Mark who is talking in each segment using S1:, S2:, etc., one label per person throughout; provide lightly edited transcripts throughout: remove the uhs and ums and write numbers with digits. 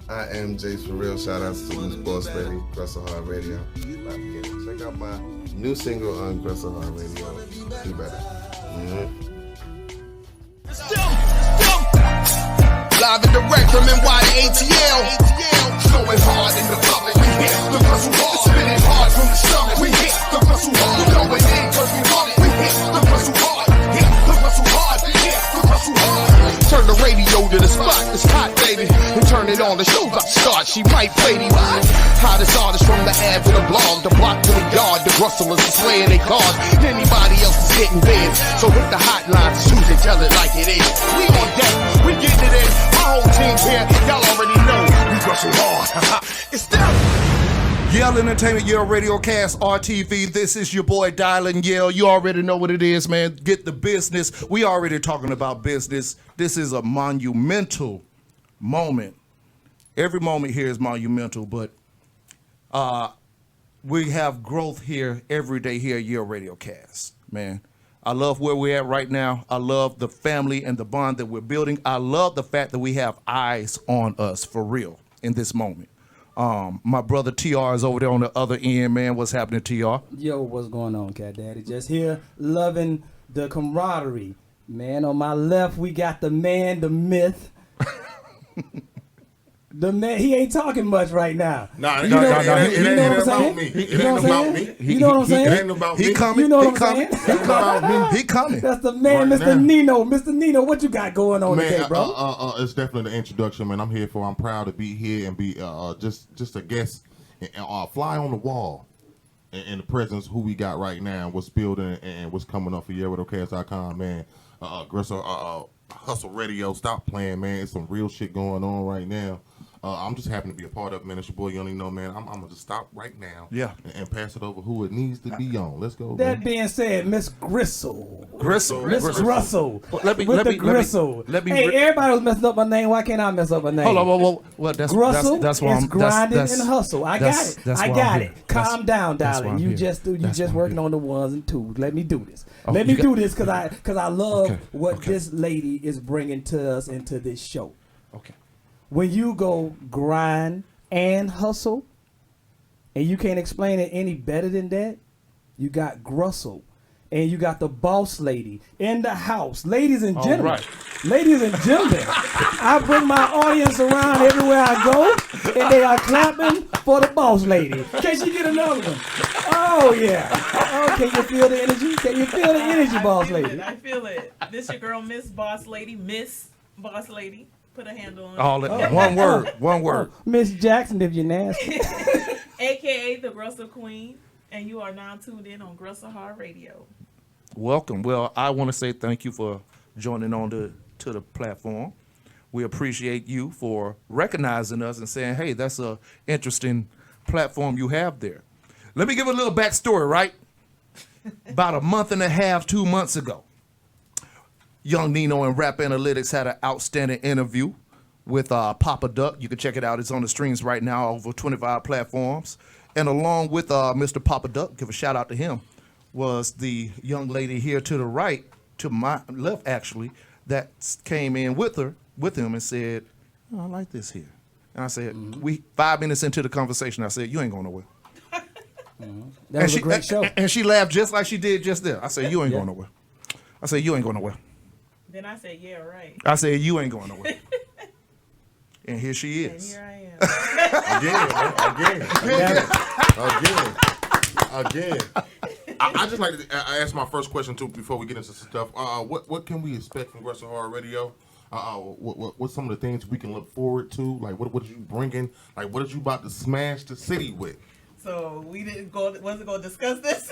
S1: I am Jase4Real. Shout outs to MsBossLadii, Grustle Radio. Check out my new single on Grustle Radio. Do better.
S2: Live and direct from NY to ATL. Flowing hard in the public. We hit the Grustle hard. Spinning hard from the stomach. We hit the Grustle hard. Going in cause we want it. We hit the Grustle hard. Hit the Grustle hard. Hit the Grustle hard. Turn the radio to the spot. It's hot, baby. And turn it on. The show about to start. She might play me. Hottest artist from the ad to the blog. The block to the yard. The Grustlers are slaying their cars. Anybody else is getting bid. So hit the hotline. Shoot and tell it like it is. We on deck. We getting it in. My whole team's here. Y'all already know. We Grustle hard. It's them.
S3: Yale Entertainment, Yale Radiocast, RTV. This is your boy Dylan Yale. You already know what it is, man. Get the business. We already talking about business. This is a monumental moment. Every moment here is monumental, but we have growth here every day here at Yale Radiocast, man. I love where we're at right now. I love the family and the bond that we're building. I love the fact that we have eyes on us for real in this moment. My brother TR is over there on the other end, man. What's happening, TR?
S4: Yo, what's going on, Cat Daddy? Just here loving the camaraderie. Man, on my left, we got the man, the myth. The man, he ain't talking much right now.
S1: Nah,
S4: it
S1: ain't
S4: about me.
S1: It ain't about me.
S4: You know what I'm saying?
S1: It ain't about me.
S3: He coming.
S4: You know what
S3: He
S4: I'm
S3: coming.
S4: saying?
S3: He coming. He coming.
S4: That's the man,
S1: Right
S4: Mr.
S1: now.
S4: Nino. Mr. Nino, what you got going on today, bro?
S5: It's definitely the introduction, man. I'm here for. I'm proud to be here and be just a guest, and fly on the wall, in the presence of who we got right now, what's building and what's coming up for YaleRadiocast.com, man. Grustle, Hustle Radio, stop playing, man. It's some real shit going on right now. I'm just happy to be a part of it, man. It's your boy, you only know, man. I'm gonna just stop right now, and pass it over who it needs to be on. Let's go.
S4: That
S5: man.
S4: being said, Miss Grustle.
S3: Grustle.
S4: Miss Grustle.
S3: Let me
S4: Grustle. Hey, everybody was messing up my name. Why can't I mess up my name?
S3: Hold on. Well, that's
S4: Grustle
S3: that's why
S4: is
S3: I'm
S4: grinding and hustle. I got it.
S3: That's
S4: I
S3: why
S4: got
S3: I'm
S4: it.
S3: here.
S4: Calm down,
S3: that's why
S4: darling.
S3: I'm
S4: You
S3: here.
S4: just working on the ones and twos. Let me do this.
S3: Oh,
S4: Let me
S3: you
S4: do this because I love what
S3: Okay.
S4: this lady is bringing to us into this show.
S3: Okay.
S4: When you go grind and hustle, and you can't explain it any better than that, you got Grustle, and you got the boss lady in the house. Ladies and gentlemen, ladies and gentlemen, I bring my audience around everywhere I go, and they are clapping for the boss lady. Can she get another one? Oh, yeah. Oh, can you feel the energy? Can you feel the energy, boss lady?
S6: I feel it. This your girl, Miss Boss Lady. Put a handle on it.
S3: All that, one word.
S4: Miss Jackson, if you're nasty.
S6: AKA the Grustle Queen. And you are now tuned in on Grustle Radio.
S3: Welcome. Well, I want to say thank you for joining on to the platform. We appreciate you for recognizing us and saying, hey, that's a interesting platform you have there. Let me give a little backstory, right? About a month and a half, 2 months ago, Young Nino and Rap Analytics had an outstanding interview with Papa Duck. You can check it out. It's on the streams right now, over 25 platforms. And along with Mr. Papa Duck, give a shout out to him, was the young lady here to the right, to my left actually, that came in with him and said, oh, I like this here. And I said, 5 minutes into the conversation, I said, you ain't going nowhere.
S4: That was a great show.
S3: And she laughed just like she did just there. I said, you ain't going nowhere. I said, you ain't going nowhere.
S6: Then I said, yeah, right.
S3: I said, you ain't going nowhere. And here she is.
S6: And here I am.
S5: Again. I just like to ask my first question too before we get into some stuff. What can we expect from Grustle Radio? What's some of the things we can look forward to? Like what are you bringing? Like what are you about to smash the city with?
S6: So we wasn't going to discuss this.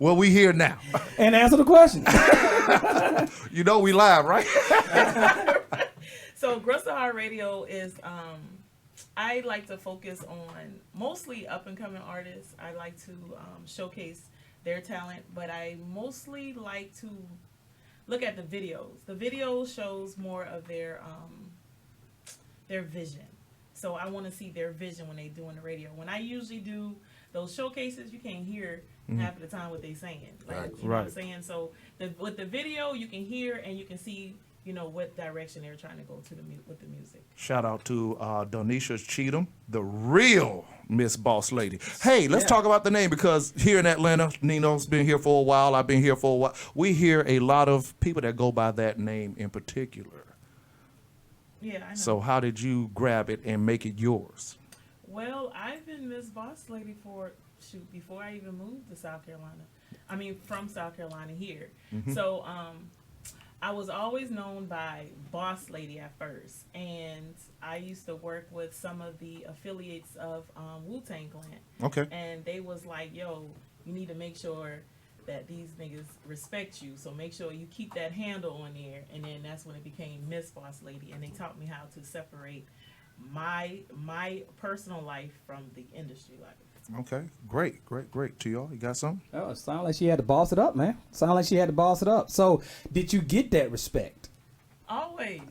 S3: Well, we here now.
S4: And answer the question.
S3: You know we live, right?
S6: So Grustle Radio is, I like to focus on mostly up-and-coming artists. I like to showcase their talent, but I mostly like to look at the videos. The video shows more of their vision. So I want to see their vision when they doing the radio. When I usually do those showcases, you can't hear half of the time what they saying. Like, you know what I'm saying? So with the video, you can hear and you can see, what direction they're trying to go to with the music.
S3: Shout out to Donisha Cheatham, the real Miss Boss Lady. Hey, let's talk about the name, because here in Atlanta, Nino's been here for a while. I've been here for a while. We hear a lot of people that go by that name in particular.
S6: Yeah, I know.
S3: So how did you grab it and make it yours?
S6: Well, I've been Miss Boss Lady before I even moved to South Carolina. I mean, from South Carolina here. So, I was always known by Boss Lady at first, and I used to work with some of the affiliates of Wu-Tang Clan.
S3: Okay.
S6: And they was like, yo, you need to make sure that these niggas respect you, so make sure you keep that handle on there. And then that's when it became Miss Boss Lady, and they taught me how to separate my personal life from the industry life.
S3: Okay, great. To y'all, you got something?
S4: Oh, it sounded like she had to boss it up, man. So, did you get that respect
S6: Always.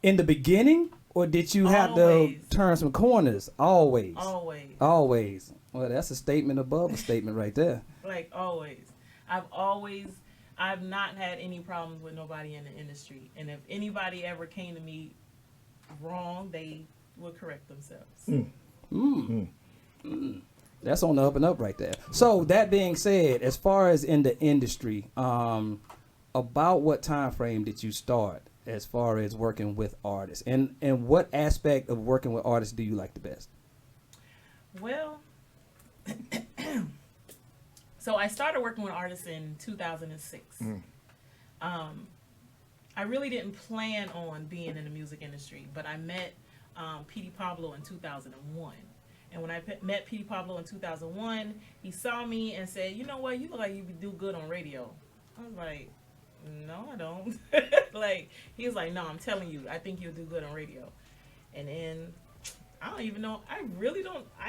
S4: in the beginning, or did you have to
S6: Always.
S4: turn some corners? Always.
S6: Always.
S4: Well, that's a statement above a statement right there.
S6: Like always. I've not had any problems with nobody in the industry. And if anybody ever came to me wrong, they would correct themselves.
S4: That's on the up and up right there. So that being said, as far as in the industry, about what time frame did you start as far as working with artists? And what aspect of working with artists do you like the best?
S6: Well, so I started working with artists in 2006. I really didn't plan on being in the music industry, but I met P.D. Pablo in 2001. And when I met P.D. Pablo in 2001, he saw me and said, you know what, you look like you do good on radio. I was like, no, I don't. He was like, no, I'm telling you, I think you'll do good on radio. And then, I don't even know, I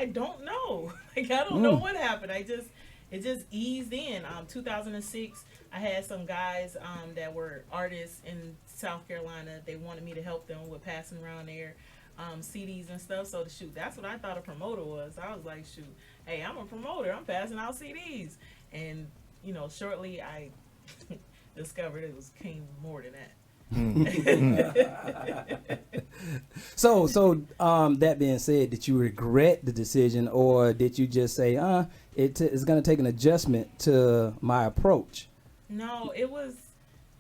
S6: don't know. I don't know what happened. It just eased in. 2006, I had some guys that were artists in South Carolina. They wanted me to help them with passing around their CDs and stuff. So that's what I thought a promoter was. I was like, hey, I'm a promoter. I'm passing out CDs. And, shortly I discovered it came more than that.
S4: So that being said, did you regret the decision, or did you just say, it's going to take an adjustment to my approach?
S6: No, it was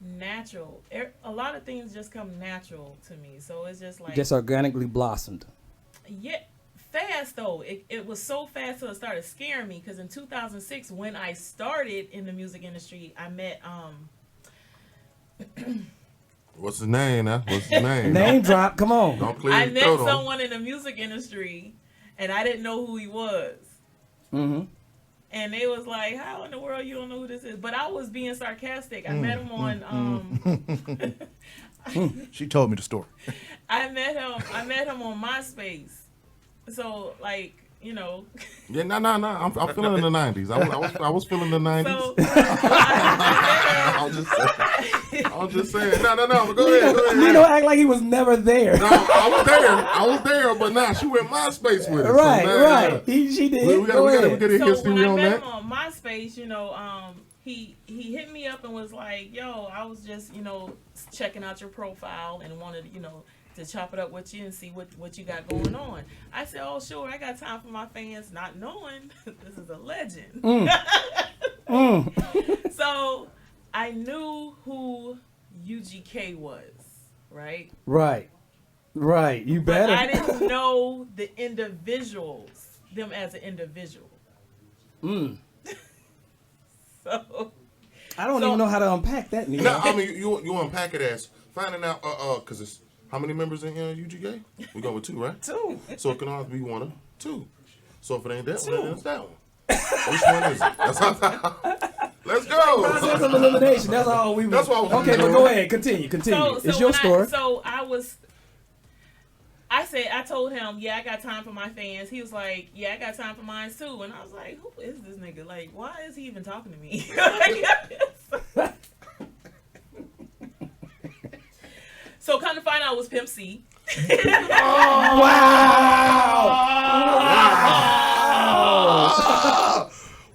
S6: natural. A lot of things just come natural to me. So it's just like...
S4: Just organically blossomed.
S6: Yeah, fast though. It was so fast till it started scaring me, because in 2006, when I started in the music industry, I met...
S5: What's his name now?
S4: Name drop, come on.
S5: Don't clear
S6: I
S5: your
S6: met
S5: throat on.
S6: someone in the music industry, and I didn't know who he was.
S4: Mm-hmm.
S6: And they was like, how in the world you don't know who this is? But I was being sarcastic. I met him on...
S3: She told me the story.
S6: I met him on MySpace. So,
S5: Yeah, no. I'm feeling in the 90s. I was feeling the 90s.
S6: So,
S5: I was just saying. No. But go ahead.
S4: Nino act like he was never there.
S5: No, I was there, but now she went MySpace with it.
S4: Right,
S5: so now,
S4: right. She did.
S5: We gotta get a
S6: so
S5: history
S6: when I
S5: on
S6: met
S5: that.
S6: him on MySpace, he hit me up and was like, yo, I was just, checking out your profile and wanted, to chop it up with you and see what you got going on. I said, oh, sure, I got time for my fans, not knowing this is a legend. So I knew who UGK was, right?
S4: Right. You
S6: But
S4: better.
S6: I didn't know the individuals, them as an individual. So
S4: I don't even know how to unpack that, Nino.
S5: No, I mean you unpack it as finding out because it's how many members in UGK? We go with 2, right?
S6: 2.
S5: So it can always be 1 or 2. So if it ain't that one, then it's that one. Which one is it? That's let's go.
S4: Process of elimination. That's all we.
S5: That's what I was
S4: Okay, but
S5: doing.
S4: go ahead. Continue.
S6: So
S4: It's your story.
S6: I told him, yeah, I got time for my fans. He was like, yeah, I got time for mine too. And I was like, who is this nigga? Like, why is he even talking to me? So come to find out it was Pimp C.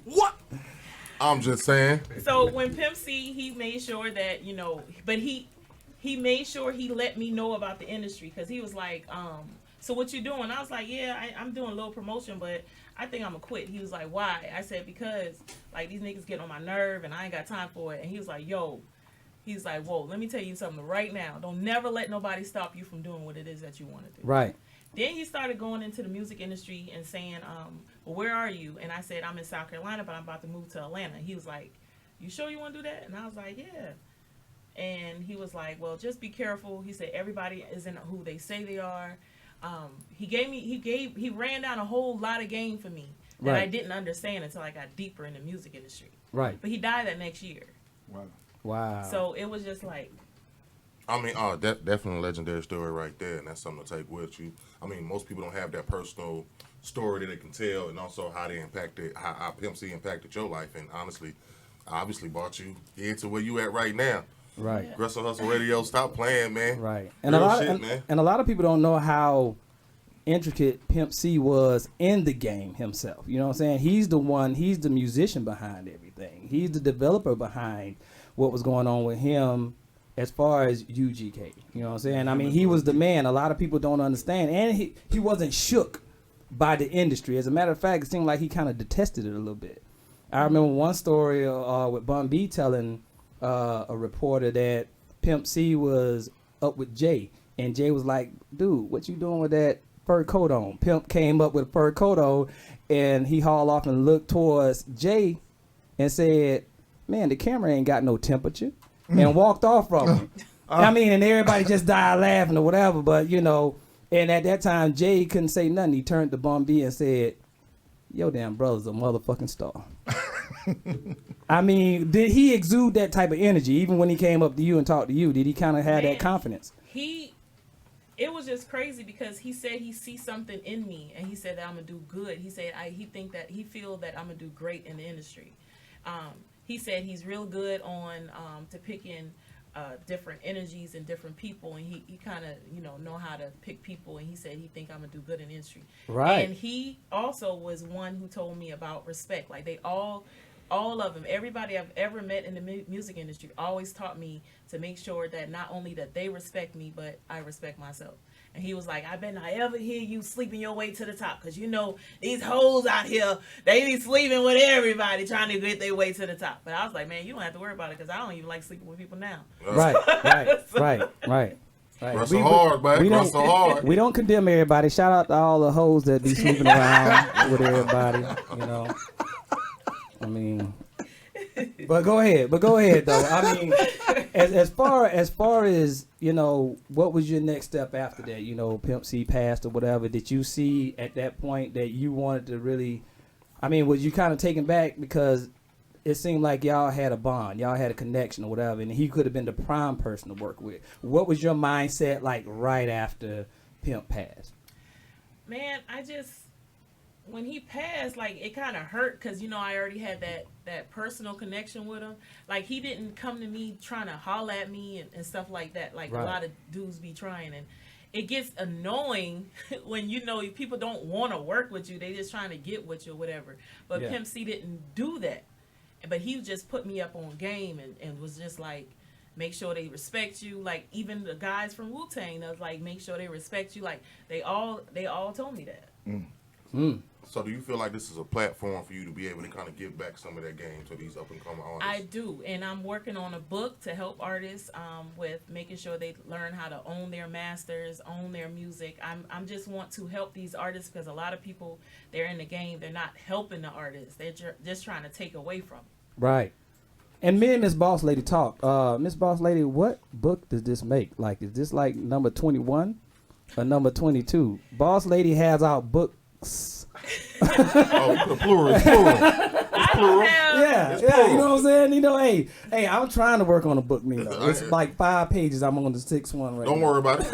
S3: What?
S5: I'm just saying.
S6: So when Pimp C, he made sure that, but he he made sure he let me know about the industry, because he was like, so what you doing? I was like, yeah, I'm doing a little promotion, but I think I'm gonna quit. He was like, why? I said, because like these niggas get on my nerve and I ain't got time for it. And he was like, yo, he's like, whoa, let me tell you something right now. Don't never let nobody stop you from doing what it is that you want to do.
S4: Right.
S6: Then he started going into the music industry and saying, well, where are you? And I said, I'm in South Carolina, but I'm about to move to Atlanta. He was like, you sure you want to do that? And I was like, yeah. And he was like, well, just be careful. He said, everybody isn't who they say they are. He ran down a whole lot of game for me that
S4: Right.
S6: I didn't understand until I got deeper in the music industry.
S4: Right.
S6: But he died that next year.
S4: Wow.
S6: So it was just like,
S5: I mean, definitely a legendary story right there, and that's something to take with you. I mean, most people don't have that personal story that they can tell, and also how they impacted, how Pimp C impacted your life, and honestly, obviously brought you here to where you at right now.
S4: Right.
S6: Yeah.
S5: Grustle Hustle Radio, stop playing, man.
S4: Right.
S5: Real shit, man.
S4: And a lot of people don't know how intricate Pimp C was in the game himself. You know what I'm saying? He's the musician behind everything. He's the developer behind what was going on with him as far as UGK. You know what I'm saying? I mean, he was the man. A lot of people don't understand. And he wasn't shook by the industry. As a matter of fact, it seemed like he kind of detested it a little bit. I remember one story with Bun B telling a reporter that Pimp C was up with Jay. And Jay was like, dude, what you doing with that fur coat on? Pimp came up with a fur coat on, and he hauled off and looked towards Jay and said, man, the camera ain't got no temperature, and walked off from him. I mean, and everybody just died laughing or whatever, but, you know, and at that time, Jay couldn't say nothing. He turned to Bun B and said, yo, damn brother's a motherfucking star. I mean, did he exude that type of energy, even when he came up to you and talked to you? Did he kind of have that confidence?
S6: It was just crazy because he said he sees something in me, and he said that I'm gonna do good. He said he feel that I'm gonna do great in the industry. He said he's real good on to picking different energies and different people, and he kind of know how to pick people. And he said he think I'm gonna do good in the industry.
S4: Right.
S6: And he also was one who told me about respect. Like they all of them, everybody I've ever met in the music industry always taught me to make sure that not only that they respect me, but I respect myself. And he was like, I bet not ever hear you sleeping your way to the top, because you know these hoes out here, they be sleeping with everybody trying to get their way to the top. But I was like, man, you don't have to worry about it, because I don't even like sleeping with people now.
S4: Right. Right.
S5: Grustle hard, man. Grustle hard.
S4: We don't condemn everybody. Shout out to all the hoes that be sleeping around with everybody, you know. I mean, but go ahead though. I mean, as far as you know, what was your next step after that? You know, Pimp C passed or whatever. Did you see at that point that you wanted to really? I mean, was you kind of taken back because it seemed like y'all had a bond, y'all had a connection or whatever, and he could have been the prime person to work with? What was your mindset like right after Pimp passed?
S6: Man, when he passed, like, it kind of hurt because, I already had that personal connection with him. Like, he didn't come to me trying to holler at me and stuff like that, like right. A lot of dudes be trying. And it gets annoying when, people don't want to work with you. They just trying to get with you or whatever. But yeah. Pimp C didn't do that. But he just put me up on game and was just like, make sure they respect you. Like, even the guys from Wu-Tang, was like, make sure they respect you. Like, they all told me that.
S5: So do you feel like this is a platform for you to be able to kind of give back some of that game to these up-and-coming artists?
S6: I do, and I'm working on a book to help artists with making sure they learn how to own their masters, own their music. I'm just want to help these artists because a lot of people, they're in the game, they're not helping the artists. They're just trying to take away from them.
S4: Right. And me and Miss Boss Lady talked. Miss Boss Lady, what book does this make? Like, is this like number 21 or number 22? Boss Lady has out books.
S5: Oh, plural. It's plural.
S4: Yeah,
S5: it's plural.
S4: You know what I'm saying? Hey, I'm trying to work on a book, Nino. It's like 5 pages. I'm on the 6th one right now.
S5: Don't worry about it.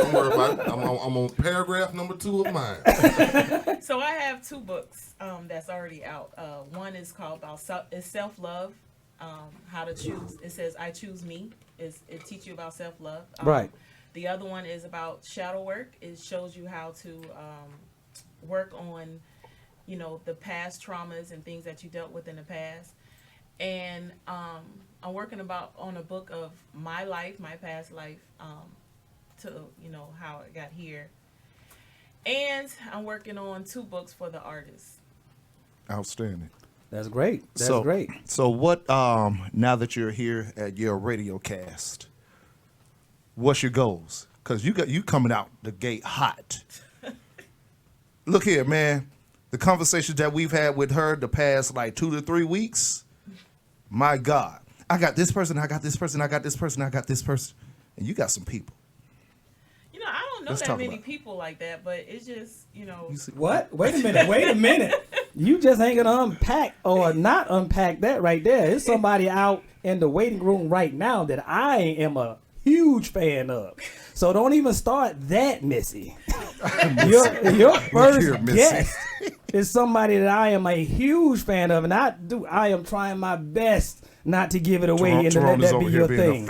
S5: I'm on paragraph number 2 of mine.
S6: So I have 2 books that's already out. One is called it's Self-Love, How to Choose. It says I Choose Me. It teaches you about self-love.
S4: Right.
S6: The other one is about shadow work. It shows you how to work on the past traumas and things that you dealt with in the past. And I'm working on a book of my life, my past life, to how I got here, and I'm working on 2 books for the artists.
S3: Outstanding.
S4: That's great. That's great.
S3: So what? Now that you're here at Yale Radiocast, what's your goals? Because you coming out the gate hot. Look here, man. The conversations that we've had with her the past like 2 to 3 weeks, my God. I got this person, I got this person, I got this person, I got this person. And you got some people.
S6: I don't know that many people like that, but it's just,
S4: What? Wait a minute. You just ain't gonna unpack or not unpack that right there. It's somebody out in the waiting room right now that I am a huge fan of. So don't even start that, Missy. Your first guest is somebody that I am a huge fan of, and I am trying my best not to give it away and to let that be your thing.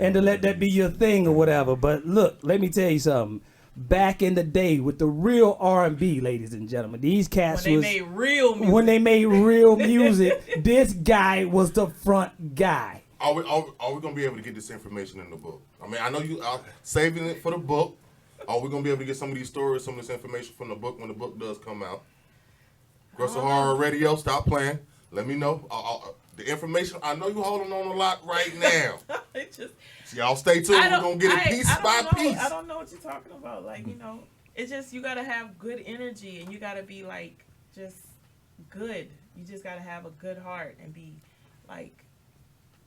S4: And to let that be your thing or whatever. But look, let me tell you something. Back in the day with the real R&B, ladies and gentlemen, these cats
S6: when they made
S4: real music, this guy was the front guy.
S5: Are we gonna be able to get this information in the book? I mean, I know you are saving it for the book. Are we gonna be able to get some of these stories, some of this information from the book when the book does come out? Grustle Horror Radio, stop playing. Let me know. The information, I know you holding on a lot right now. Y'all stay tuned. We're going to get it piece by piece.
S6: I don't know what you're talking about. Like, it's just you got to have good energy and you got to be, like, just good. You just got to have a good heart and be, like,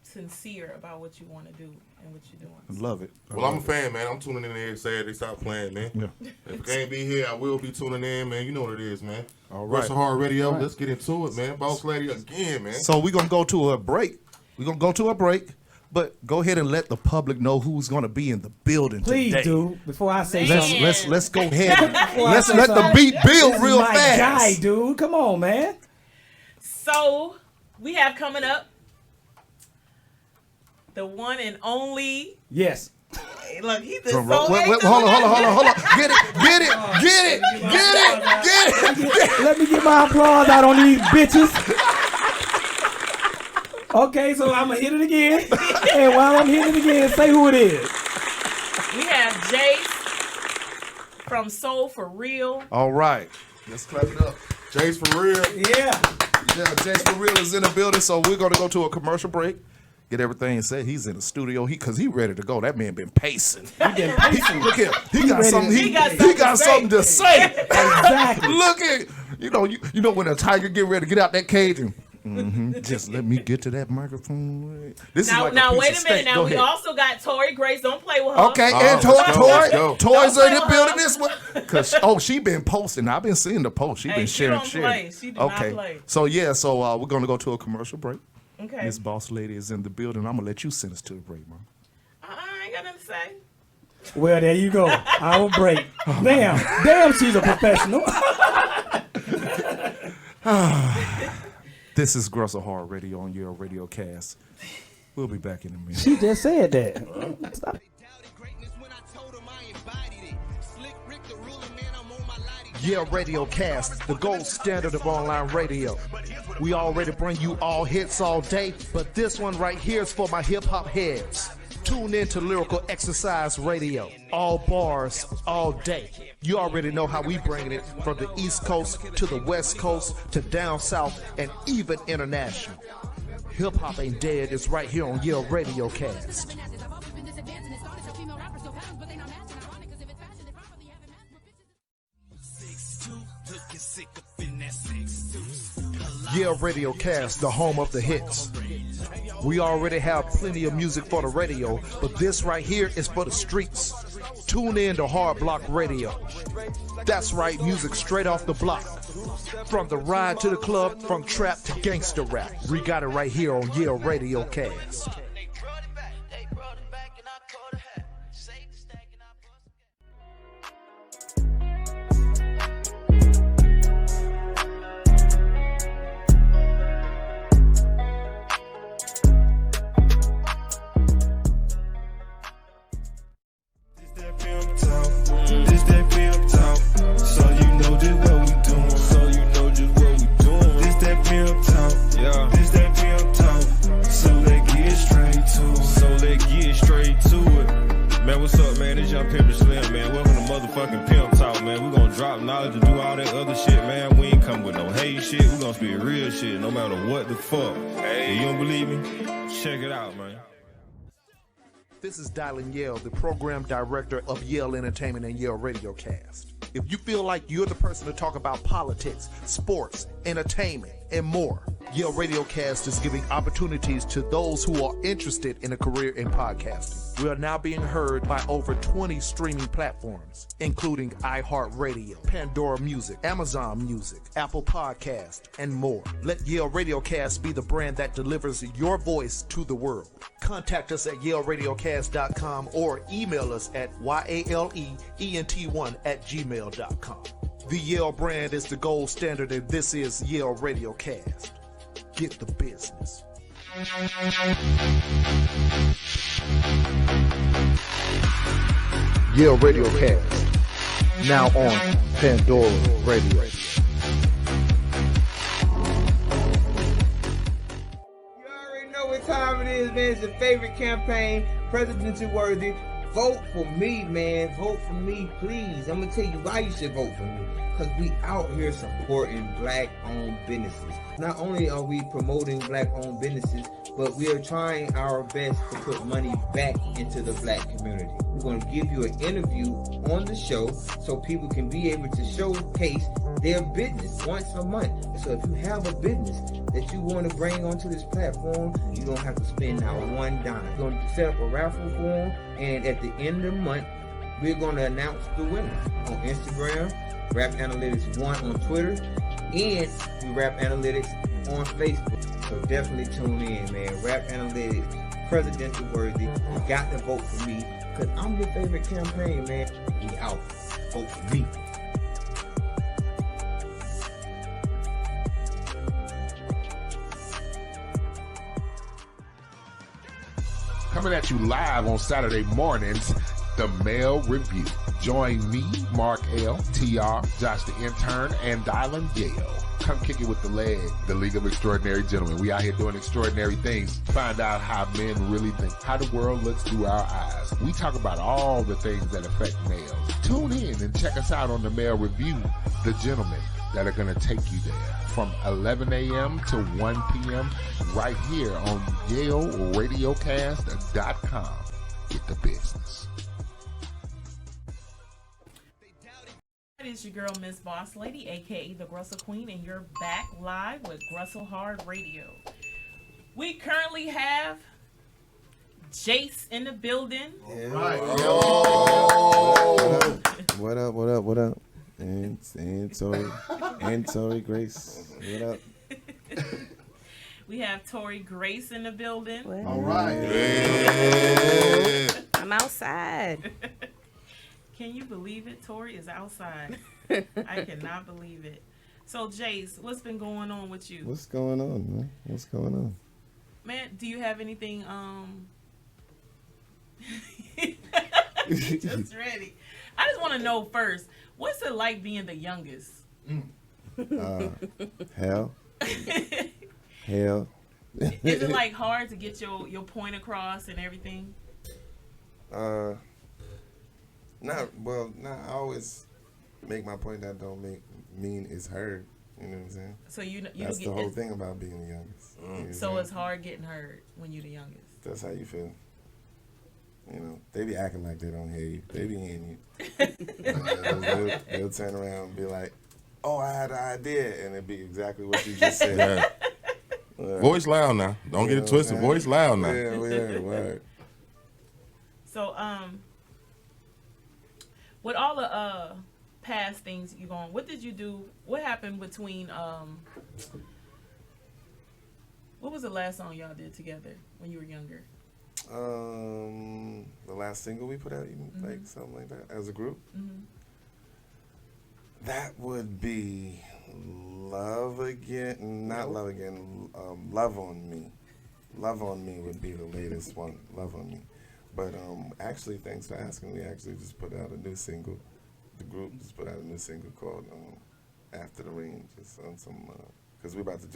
S6: sincere about what you want to do and what you're doing.
S3: Love it.
S5: Well, I'm a fan, man. I'm tuning in here Saturday. Stop playing, man. Yeah. If I can't be here, I will be tuning in, man. You know what it is, man.
S3: All right.
S5: Grustle Horror Radio. Let's get into it, man. MsBossLadii again, man.
S3: So we're going to go to a break. But go ahead and let the public know who's going to be in the building
S4: today. Please do. Before I say something.
S3: Let's go ahead. Let's let the beat build real fast.
S4: My guy, dude. Come on, man.
S6: So we have coming up the one and only.
S4: Yes.
S6: Hey, look, he's the
S3: hold on. Get it.
S4: Let me get my applause out on these bitches. Okay, so I'm going to hit it again. And while I'm hitting it again, say who it is.
S6: We have Jase from Jase4Real.
S3: All right. Let's clap it up.
S5: Jase4Real.
S4: Yeah,
S3: Jase4Real is in the building, so we're going to go to a commercial break. Get everything set. He's in the studio. Because he ready to go. That man been pacing. Look here. He got something to say.
S4: Exactly.
S3: Look at you know when a tiger get ready to get out that cage and just let me get to that microphone. This
S6: now,
S3: is like
S6: wait a minute. Now we also got Tori Grace. Don't play with her.
S3: Okay, and Tori's in the building this one. Cause she been posting. I've been seeing the post. She been sharing.
S6: She do not play.
S3: So we're gonna go to a commercial break.
S6: Okay.
S3: MsBossLadii is in the building. I'm gonna let you send us to the break, man.
S6: I ain't got nothing to say.
S4: Well, there you go. Our break. Damn, she's a professional.
S3: This is Grustle Horror Radio on Yale Radiocast. We'll be back in a minute.
S4: She just said that. Stop.
S3: Yale Radiocast, the gold standard of online radio. We already bring you all hits all day, but this one right here is for my hip-hop heads. Tune in to Lyrical Exercise Radio. All bars, all day. You already know how we bring it from the East Coast to the West Coast to down south and even international. Hip-hop ain't dead. It's right here on Yale Radiocast. Yale Radiocast, the home of the hits. We already have plenty of music for the radio, but this right here is for the streets. Tune in to Hard Block Radio. That's right, music straight off the block. From the ride to the club, from trap to gangster rap. We got it right here on Yale Radiocast.
S7: man. Welcome to motherfucking Pimp Talk, man. We gonna drop knowledge and do all that other shit, man. We ain't come with no hate shit. We gonna speak real shit, no matter what the fuck. Hey, you don't believe me? Check it out, man.
S8: This is Dylan Yale, the program director of Yale Entertainment and Yale Radiocast. If you feel like you're the person to talk about politics, sports, entertainment, and more, Yale Radiocast is giving opportunities to those who are interested in a career in podcasting. We are now being heard by over 20 streaming platforms, including iHeartRadio, Pandora Music, Amazon Music, Apple Podcast, and more. Let Yale Radiocast be the brand that delivers your voice to the world. Contact us at YaleRadiocast.com or email us at YALEENT1@gmail.com. The Yale brand is the gold standard, and this is Yale Radiocast. Get the business. Yale Radiocast, now on Pandora Radio.
S9: You already know what time it is, man. It's your favorite campaign, presidential worthy. Vote for me, man. Vote for me, please. I'm gonna tell you why you should vote for me. Because we out here supporting black-owned businesses. Not only are we promoting black-owned businesses, but we are trying our best to put money back into the black community. We're going to give you an interview on the show so people can be able to showcase their business once a month. So if you have a business that you want to bring onto this platform, you don't have to spend not one dime. We're going to set up a raffle form, and at the end of the month, we're going to announce the winner on Instagram, Rap Analytics 1 on Twitter, and we Rap Analytics on Facebook. So definitely tune in, man. Rap Analytics, presidential worthy. You got to vote for me, because I'm your favorite campaign, man. We out. Vote for me.
S10: Coming at you live on Saturday mornings, the Mail Review. Join me, Mark L., TR, Josh the Intern, and Dylan Yale. Come kick it with the leg, the League of Extraordinary Gentlemen. We out here doing extraordinary things. Find out how men really think, how the world looks through our eyes. We talk about all the things that affect males. Tune in and check us out on the Mail Review, the gentlemen that are going to take you there from 11 a.m. to 1 p.m. right here on YaleRadiocast.com. Get the business.
S6: It's your girl, MsBossLadii, aka the Grustle Queen, and you're back live with Grustle Hard Radio. We currently have Jase in the building.
S1: Yeah. Right. What up? What up? What up? And Tori Grace. What up?
S6: We have Tori Grace in the building.
S11: What?
S1: All right.
S11: Yeah. I'm outside.
S6: Can you believe it? Tori is outside. I cannot believe it. So, Jase, what's been going on with you?
S1: What's going on, man? What's going on?
S6: Man, do you have anything, just ready. I just want to know first, what's it like being the youngest?
S1: Hell. Hell.
S6: Is it like hard to get your point across and everything?
S1: I always make my point that don't mean it's heard. You know what I'm saying?
S6: So you
S1: that's the whole thing about being the youngest. You know
S6: so it's hard getting heard when you're the youngest.
S1: That's how you feel. You know, they be acting like they don't hear you. They be hearing you. They'll turn around and be like, "Oh, I had an idea," and it'd be exactly what you just said.
S5: Yeah. Voice loud now. Don't get it twisted. Voice loud now.
S1: Yeah, word.
S6: So with all the past things you going, what did you do? What happened between what was the last song y'all did together when you were younger?
S1: The last single we put out, like something like that, as a group.
S6: Mm-hmm.
S1: That would be Love Again, not Love Again, Love on Me. Love on Me would be the latest one, Love on Me. But actually, thanks for asking, we actually just put out a new single. The group just put out a new single called After the Rain, just on some, because we're about to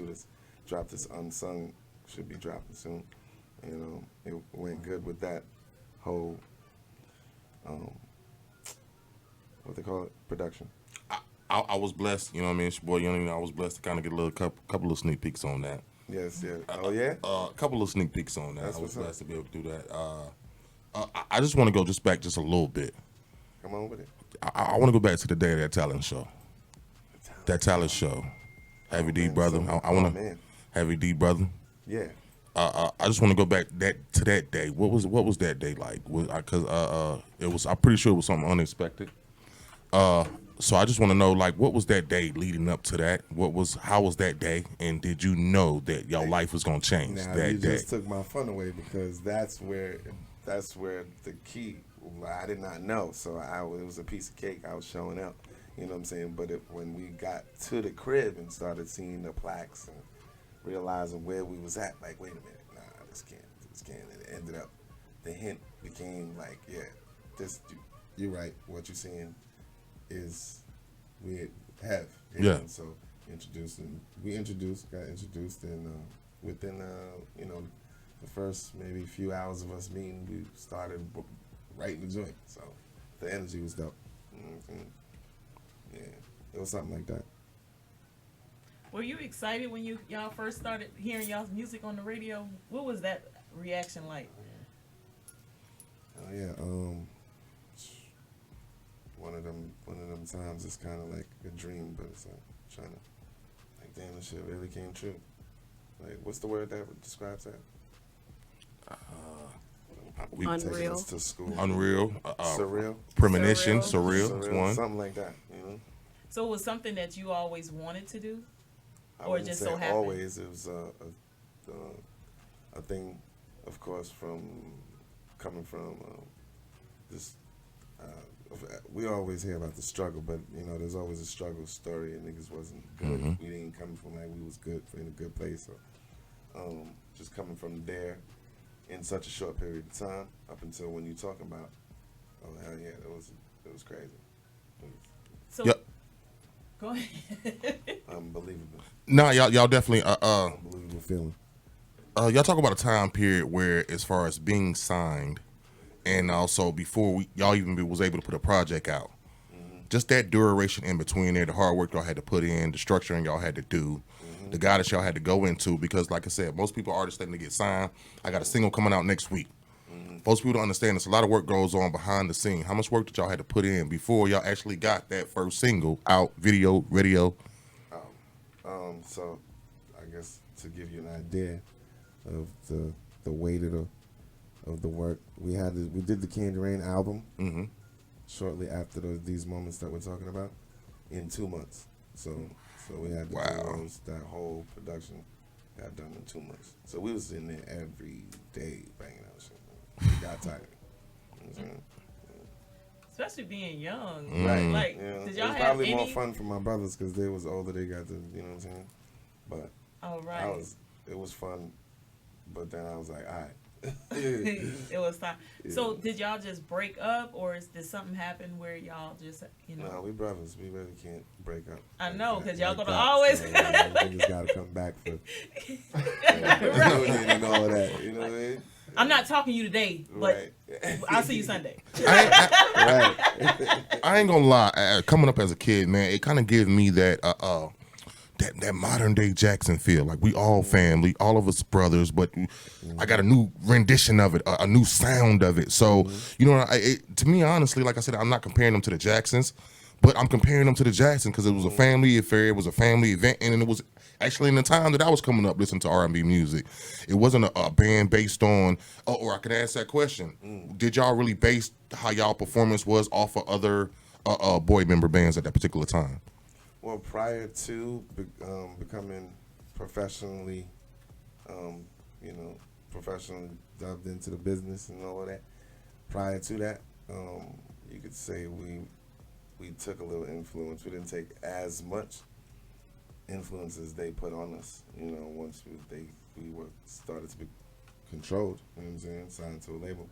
S1: drop this Unsung, should be dropping soon. You know, it went good with that whole what they call it, production.
S5: I was blessed, you know what I mean? It's your boy Young, I was blessed to kind of get a little couple of sneak peeks on that.
S1: Yes, yeah. Oh, yeah?
S5: A couple of sneak peeks on that.
S1: That's
S5: I was
S1: what's up.
S5: blessed to be able to do that. I just want to go back just a little bit.
S1: Come on with it.
S5: I want to go back to the day of that talent show. That talent show. Heavy D,
S1: man,
S5: brother.
S1: so-
S5: I want to.
S1: man.
S5: Heavy D, brother.
S1: Yeah.
S5: I just want to go back to that day. What was that day like? Because it was. I'm pretty sure it was something unexpected. So I just want to know, like, what was that day leading up to that? How was that day? And did you know that your life was gonna change
S1: Now
S5: that
S1: you
S5: day?
S1: just took my fun away because that's where the key. I did not know, so it was a piece of cake. I was showing up, you know what I'm saying. But when we got to the crib and started seeing the plaques and realizing where we was at, like, wait a minute, nah, this can't. And it ended up, the hint became like, yeah, you're right. What you're seeing is we have.
S5: Yeah.
S1: And so we got introduced, and within the first maybe few hours of us meeting, we started writing the joint. So the energy was dope. Mm-hmm. Yeah, it was something like that.
S6: Were you excited when y'all first started hearing y'all's music on the radio? What was that reaction like?
S1: Oh yeah, one of them times it's kind of like a dream, but it's like trying to, like, damn, this shit really came true. Like, what's the word that describes that? We taking
S11: Unreal.
S1: us to school.
S5: Unreal.
S1: Surreal.
S5: Premonition. Surreal. It's one.
S1: Something like that, you know.
S6: So it was something that you always wanted to do?
S1: I
S6: Or
S1: wouldn't
S6: just
S1: say
S6: so happened?
S1: always. It was a thing, of course, coming from this. We always hear about the struggle, but you know, there's always a struggle story, and niggas wasn't good.
S5: Mm-hmm.
S1: We didn't come from like we was good in a good place. So, just coming from there in such a short period of time, up until when you talking about, oh hell yeah, it was crazy.
S6: So,
S5: Yep.
S6: Go ahead.
S1: Unbelievable.
S5: Nah, y'all definitely.
S1: Unbelievable feeling.
S5: Y'all talk about a time period where, as far as being signed, and also before y'all even was able to put a project out, just that duration in between there, the hard work y'all had to put in, the structuring y'all had to do, the guidance y'all had to go into, because like I said, most people artists starting to get signed. I got a single coming out next week. Most people don't understand this. A lot of work goes on behind the scene. How much work did y'all had to put in before y'all actually got that first single out, video, radio?
S1: So I guess to give you an idea of the weight of the work, we did the Candy Rain album shortly after these moments that we're talking about in 2 months. So we had to do that whole production got done in 2 months. So we was in there every day banging out shit. We got tired. You know what I'm saying?
S6: Especially being young.
S1: Right.
S6: Like,
S1: Yeah.
S6: did
S1: It
S6: y'all
S1: was
S6: have
S1: probably
S6: any?
S1: more fun for my brothers because they was older. They got to, you know what I'm saying? But
S6: Oh, right.
S1: it was fun. But then I was like, all right.
S6: It was time.
S1: Yeah.
S6: So did y'all just break up, or did something happen where y'all just,
S1: No, we brothers. We really can't break up.
S6: I know,
S1: that-
S6: because y'all
S1: like
S6: gonna
S1: that.
S6: always.
S1: So, niggas gotta come back for and all that. You know what I mean?
S6: I'm not talking to you today, but
S1: Right.
S6: I'll see you Sunday.
S1: Right.
S5: I ain't gonna lie. Coming up as a kid, man, it kind of gives me that that modern day Jackson feel. Like we all family, all of us brothers, but I got a new rendition of it, a new sound of it. So you know, to me, honestly, like I said, I'm not comparing them to the Jacksons, but I'm comparing them to the Jacksons because it was a family affair, it was a family event, and it was actually in the time that I was coming up listening to R&B music. It wasn't a band based on. Or I could ask that question: did y'all really base how y'all performance was off of other boy member bands at that particular time?
S1: Well, prior to becoming professionally, professionally dubbed into the business and all of that, prior to that, you could say we took a little influence. We didn't take as much influence as they put on us. You know, once we were started to be controlled. You know what I'm saying? Signed to a label.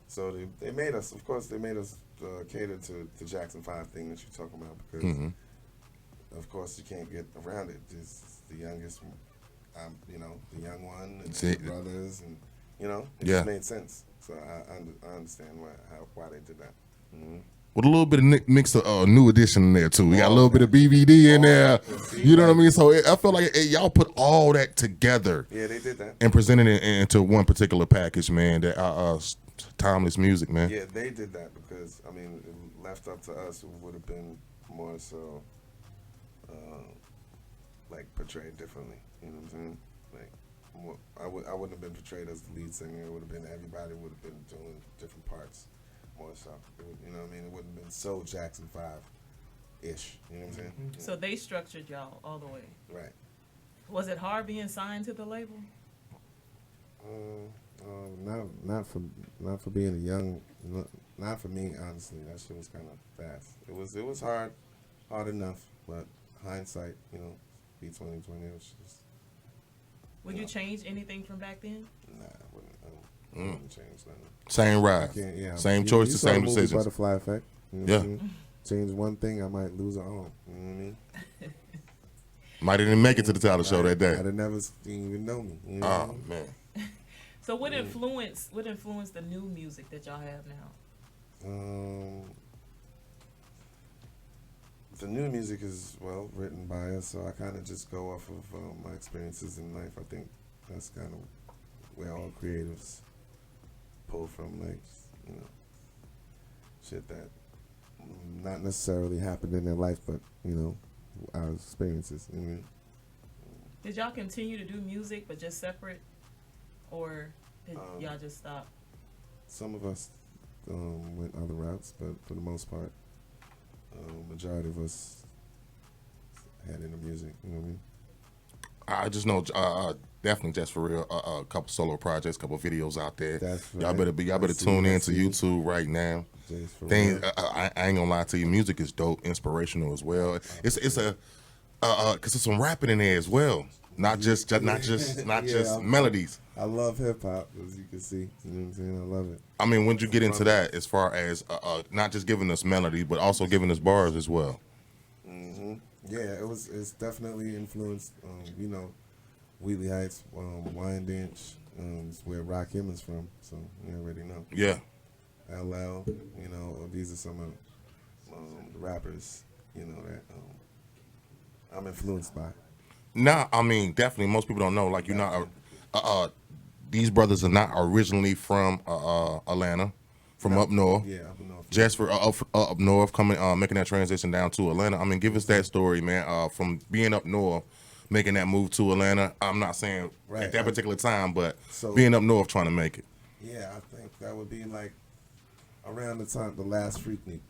S1: So they made us. Of course, they made us cater to the Jackson 5 thing that you're talking about because. Of course, you can't get around it. It's the youngest, the young one, and the brothers, and it just made sense. So I understand why they did that.
S5: with a little bit of mix of new edition in there too. We got a little bit of BBD in there. You know what I mean? So I feel like y'all put all that together.
S1: Yeah, they did that.
S5: And presented it into one particular package, man. That timeless music, man.
S1: Yeah, they did that because I mean, left up to us, it would have been more so like portrayed differently. You know what I'm saying? Like more, I wouldn't have been portrayed as the lead singer. It would have been everybody would have been doing different parts. More so, you know what I mean? It wouldn't have been so Jackson 5-ish. You know what I'm saying?
S6: Mm-hmm. So they structured y'all all the way.
S1: Right.
S6: Was it hard being signed to the label?
S1: Not for being a young, not for me. Honestly, that shit was kind of fast. It was hard enough, but hindsight, you know, be 2020. It was just.
S6: Would you change anything from back then?
S1: Nah, I wouldn't. I wouldn't change nothing.
S5: Same ride, same choices, same decisions.
S1: Butterfly Effect. You know
S5: yeah.
S1: What I mean? Change one thing, I might lose an arm. You know what I mean?
S5: Might didn't make it to the title show that day.
S1: I'd have never even know me. You know
S5: oh man.
S6: So what influenced the new music that y'all have now?
S1: The new music is well written by us, so I kind of just go off of my experiences in life. I think that's kind of where all creatives pull from, like, you know, shit that not necessarily happened in their life, but you know, our experiences. You know what I mean?
S6: Did y'all continue to do music but just separate, or did y'all just stop?
S1: Some of us went other routes, but for the most part, majority of us had into music. You know what I mean?
S5: I just know definitely Jase4Real. A couple solo projects, couple videos out there.
S1: That's right.
S5: Y'all better tune in to YouTube right now. Things I ain't gonna lie to you. Music is dope, inspirational as well. It's a cause there's some rapping in there as well. Not just melodies.
S1: I love hip hop, as you can see. You know what I'm saying? I love it.
S5: I mean, when you get into that, as far as not just giving us melody, but also giving us bars as well.
S1: Mm-hmm. Yeah, it's definitely influenced. You know, Wheatley Heights, Wyandanch, is where Rakim is from, so you already know.
S5: Yeah.
S1: LL, you know, these are some of the rappers, you know, that I'm influenced by.
S5: Nah, I mean, definitely, most people don't know. Like, you're not, these brothers are not originally from Atlanta, from up north.
S1: Yeah, up north.
S5: Jase4 up north, coming, making that transition down to Atlanta. I mean, give us that story, man. From being up north, making that move to Atlanta. I'm not saying at that particular time, but being up north, trying to make it.
S1: Yeah, I think that would be like around the time the last Freaknik,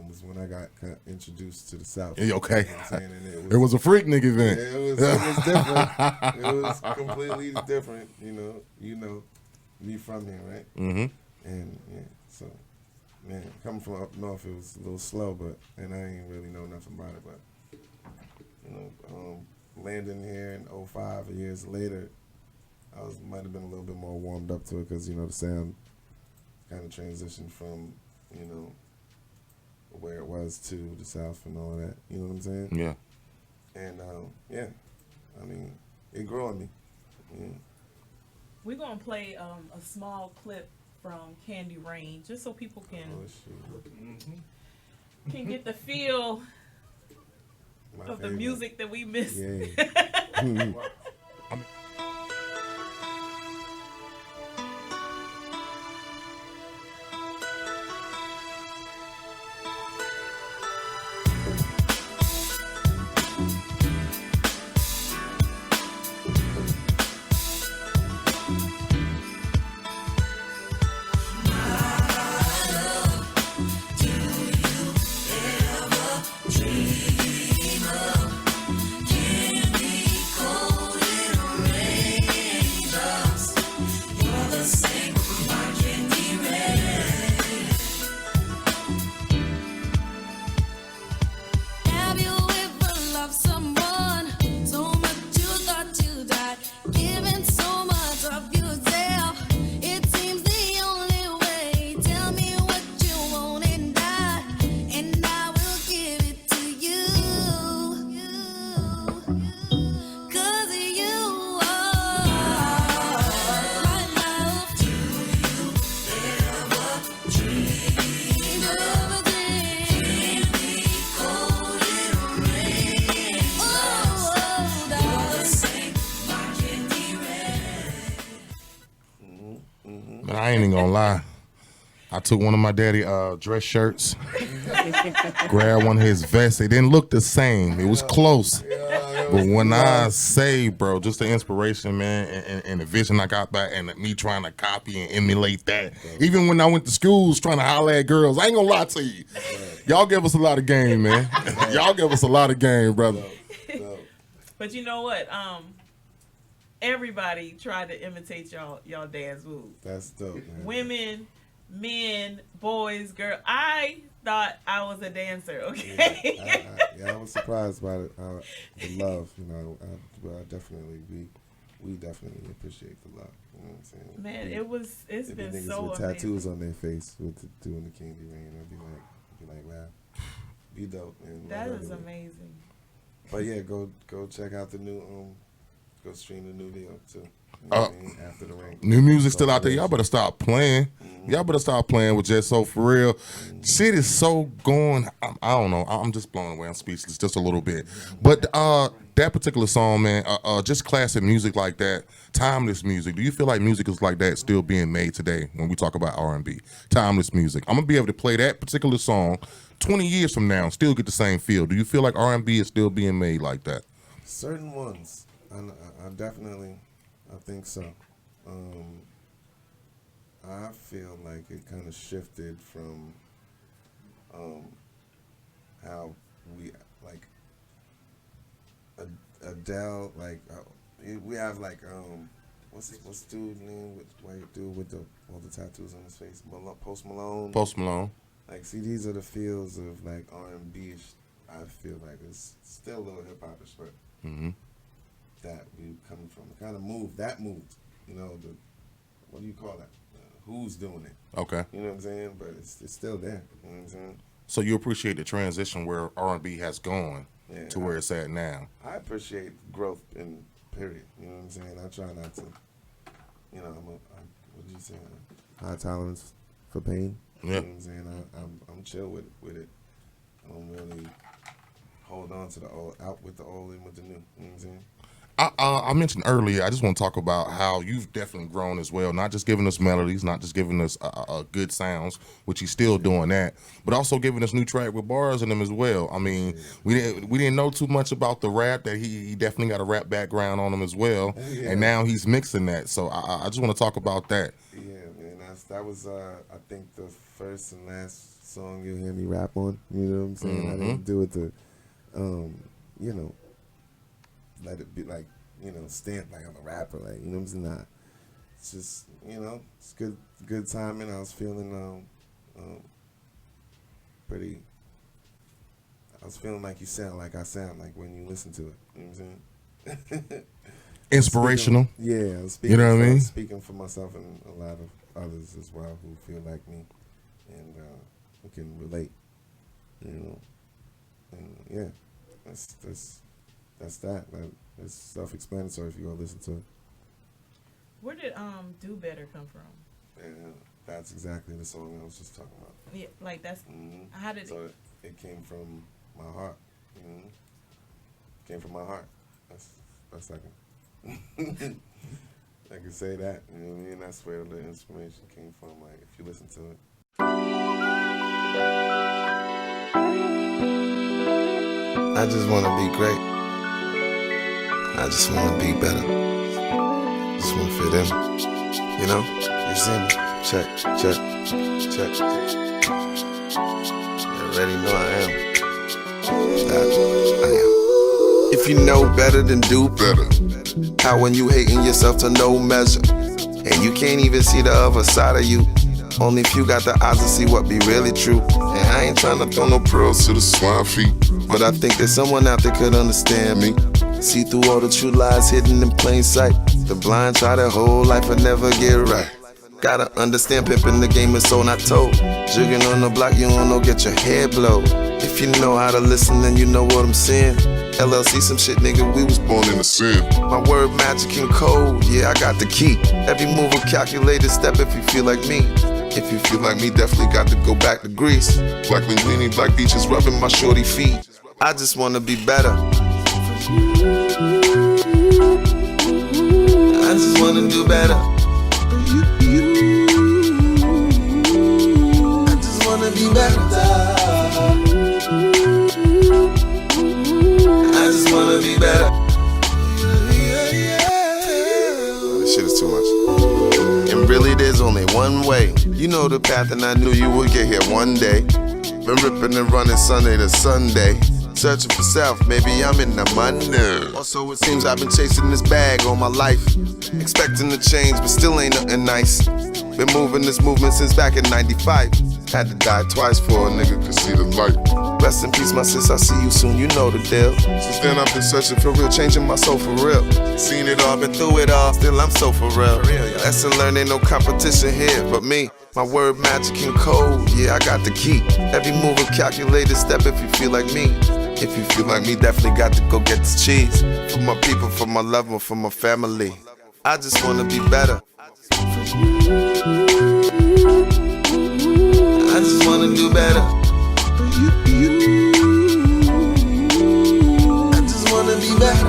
S1: was when I got introduced to the South.
S5: Yeah, okay.
S1: You know what I'm saying? And
S5: it was a Freaknik event.
S1: Yeah, it was different. It was completely different. You know, me from here, right?
S5: Mm-hmm.
S1: And yeah, so man, coming from up north, it was a little slow, and I ain't really know nothing about it, but landing here in 05, years later, might have been a little bit more warmed up to it because the sound kind of transitioned from where it was to the South and all that. You know what I'm saying?
S5: Yeah.
S1: And yeah, I mean, it grew on me. Yeah.
S6: We're gonna play a small clip from Candy Rain just so people can get the feel of the music that we miss.
S1: Yeah.
S2: Dream of candy coated
S5: ain't gonna lie. I took one of my daddy dress shirts, grabbed one of his vests. They didn't look the same. It was close. But when I say, bro, just the inspiration, man, and the vision I got back, and me trying to copy and emulate that. Even when I went to schools trying to holler at girls, I ain't gonna lie to you. Y'all gave us a lot of game, man. Y'all gave us a lot of game, brother.
S6: But you know what? Everybody tried to imitate y'all dance moves.
S1: That's dope, man.
S6: Women, men, boys, girls. I thought I was a dancer. Okay.
S1: I was surprised by it. The love, you know. I definitely, we definitely appreciate the love. You know what I'm saying?
S6: Man, it's been
S1: niggas
S6: so
S1: with
S6: amazing.
S1: tattoos on their face doing the Candy Rain. I'd be like, wow, be dope, man.
S6: That is amazing.
S1: But yeah, go check out the new go stream the new deal too. You know what I mean? After the rain.
S5: New music still out there. Y'all better stop playing. Y'all better stop playing with Jase4Real. Shit is so going. I don't know. I'm just blown away. I'm speechless just a little bit. But that particular song, man, just classic music like that, timeless music. Do you feel like music is like that still being made today when we talk about R&B? Timeless music. I'm gonna be able to play that particular song 20 years from now and still get the same feel. Do you feel like R&B is still being made like that?
S1: Certain ones, I definitely, I think so. I feel like it kind of shifted from how we like Adele, like we have like what's dude's name? White dude with all the tattoos on his face? Post Malone.
S5: Post Malone.
S1: Like, see, these are the feels of like R&B-ish. I feel like it's still a little hip hopish, but that we come from. Kind of moved. You know, what do you call that? Who's doing it?
S5: Okay.
S1: You know what I'm saying? But it's still there. You know what I'm saying?
S5: So you appreciate the transition where R&B has gone to where it's at now.
S1: I appreciate growth in period. You know what I'm saying? I try not to, you know, what did you say? High tolerance for pain. You know what I'm saying? I'm chill with it. I don't really hold on to the old, out with the old and with the new. You know what I'm saying?
S5: I mentioned earlier, I just want to talk about how you've definitely grown as well, not just giving us melodies, not just giving us good sounds, which he's still doing that, but also giving us new track with bars in them as well. I mean, we didn't know too much about the rap, that he definitely got a rap background on him as well, and now he's mixing that. So I just want to talk about that.
S1: Yeah, man, that was I think the first and last song you'll hear me rap on. You know what I'm saying? I didn't do it to, you know, let it be like, you know, stamp like I'm a rapper, like, you know what I'm saying? Nah, it's just, you know, it's good timing. I was feeling I was feeling like you sound like I sound like when you listen to it. You know what I'm saying?
S5: Inspirational.
S1: I was speaking.
S5: You know what I mean?
S1: Speaking for myself and a lot of others as well who feel like me and who can relate. You know, and yeah, that's that. It's self-explanatory if you go listen to it.
S6: Where did Do Better come from?
S1: And that's exactly the song I was just talking about.
S6: Yeah, like that's how did
S1: so it came from my heart. Came from my heart. That's best I can. I can say that. You know what I mean? That's where the inspiration came from. Like if you listen to it. I just want to be great. I just want to be better. Just want to fit in. You know? You see me? Check. You already know I am. That I am. If you know better, then do better. How when you hating yourself to no measure, and you can't even see the other side of you. Only if you got the eyes to see what be really true. And I ain't trying to throw no pearls to the swine feet, but I think there's someone out there could understand me. See through all the true lies hidden in plain sight. The blind try their whole life and never get right. Gotta understand pimping the game is so not told. Jigging on the block, you don't know, get your head blow. If you know how to listen, then you know what I'm saying. LLC some shit, nigga, we was born in the sin. My word magic and code, yeah, I got the key. Every move a calculated step if you feel like me. If you feel like me, definitely got to go back to Greece. Black linguini, black beaches, rubbing my shorty feet. I just wanna be better. I just wanna do better.
S12: be better. I just wanna be better.
S1: This shit is too much. And really, there's only one way. You know the path, and I knew you would get here one day. Been ripping and running Sunday to Sunday. Searching for self, maybe I'm in the money. Also, it seems I've been chasing this bag all my life. Expecting to change, but still ain't nothing nice. Been moving this movement since back in 95. Had to die twice for a nigga could see the light. Rest in peace, my sis, I'll see you soon, you know the deal. Since then I've been searching for real, changing my soul for real. Seen it all, been through it all, still I'm so for real. Lesson learned, ain't no competition here but me. My word magic and code, yeah, I got the key. Every move a calculated step if you feel like me. If you feel like me, definitely got to go get this cheese. For my people, for my loved one, for my family. I just wanna be better.
S12: I just wanna do better. I just wanna be better.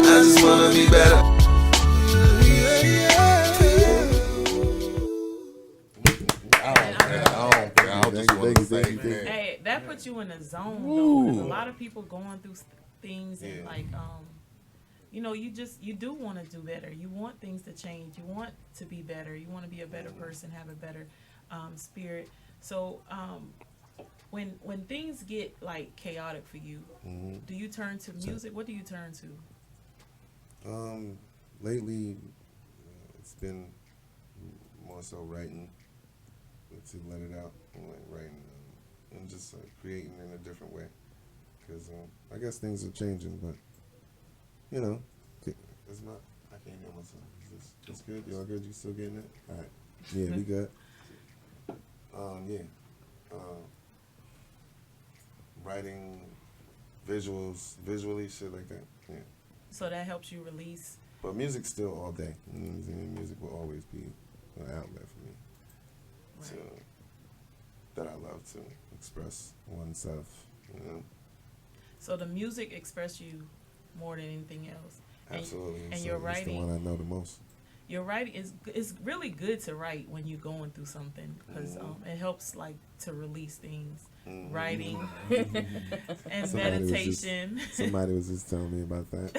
S12: I just wanna be better.
S6: Hey, that puts you in a zone though. 'Cause a lot of people going through things and like you know, you do want to do better. You want things to change. You want to be better. You want to be a better person, have a better spirit. So when things get like chaotic for you, do you turn to music? What do you turn to?
S1: Lately, it's been more so writing, to let it out, like writing, and just creating in a different way. Because I guess things are changing, but you know, it's not. I can't hear myself. Is this good? You all good? You still getting it? All right. Yeah, we good. Writing, visually, shit like that. Yeah.
S6: So that helps you release.
S1: But music's still all day. Music will always be an outlet for me.
S6: Right.
S1: So that I love to express oneself. You know.
S6: So the music expresses you more than anything else.
S1: Absolutely.
S6: And
S1: so
S6: your
S1: it's
S6: writing.
S1: the one I know the most.
S6: Your writing is really good to write when you're going through something because it helps like to release things. Writing and meditation.
S1: Somebody was just telling me about that.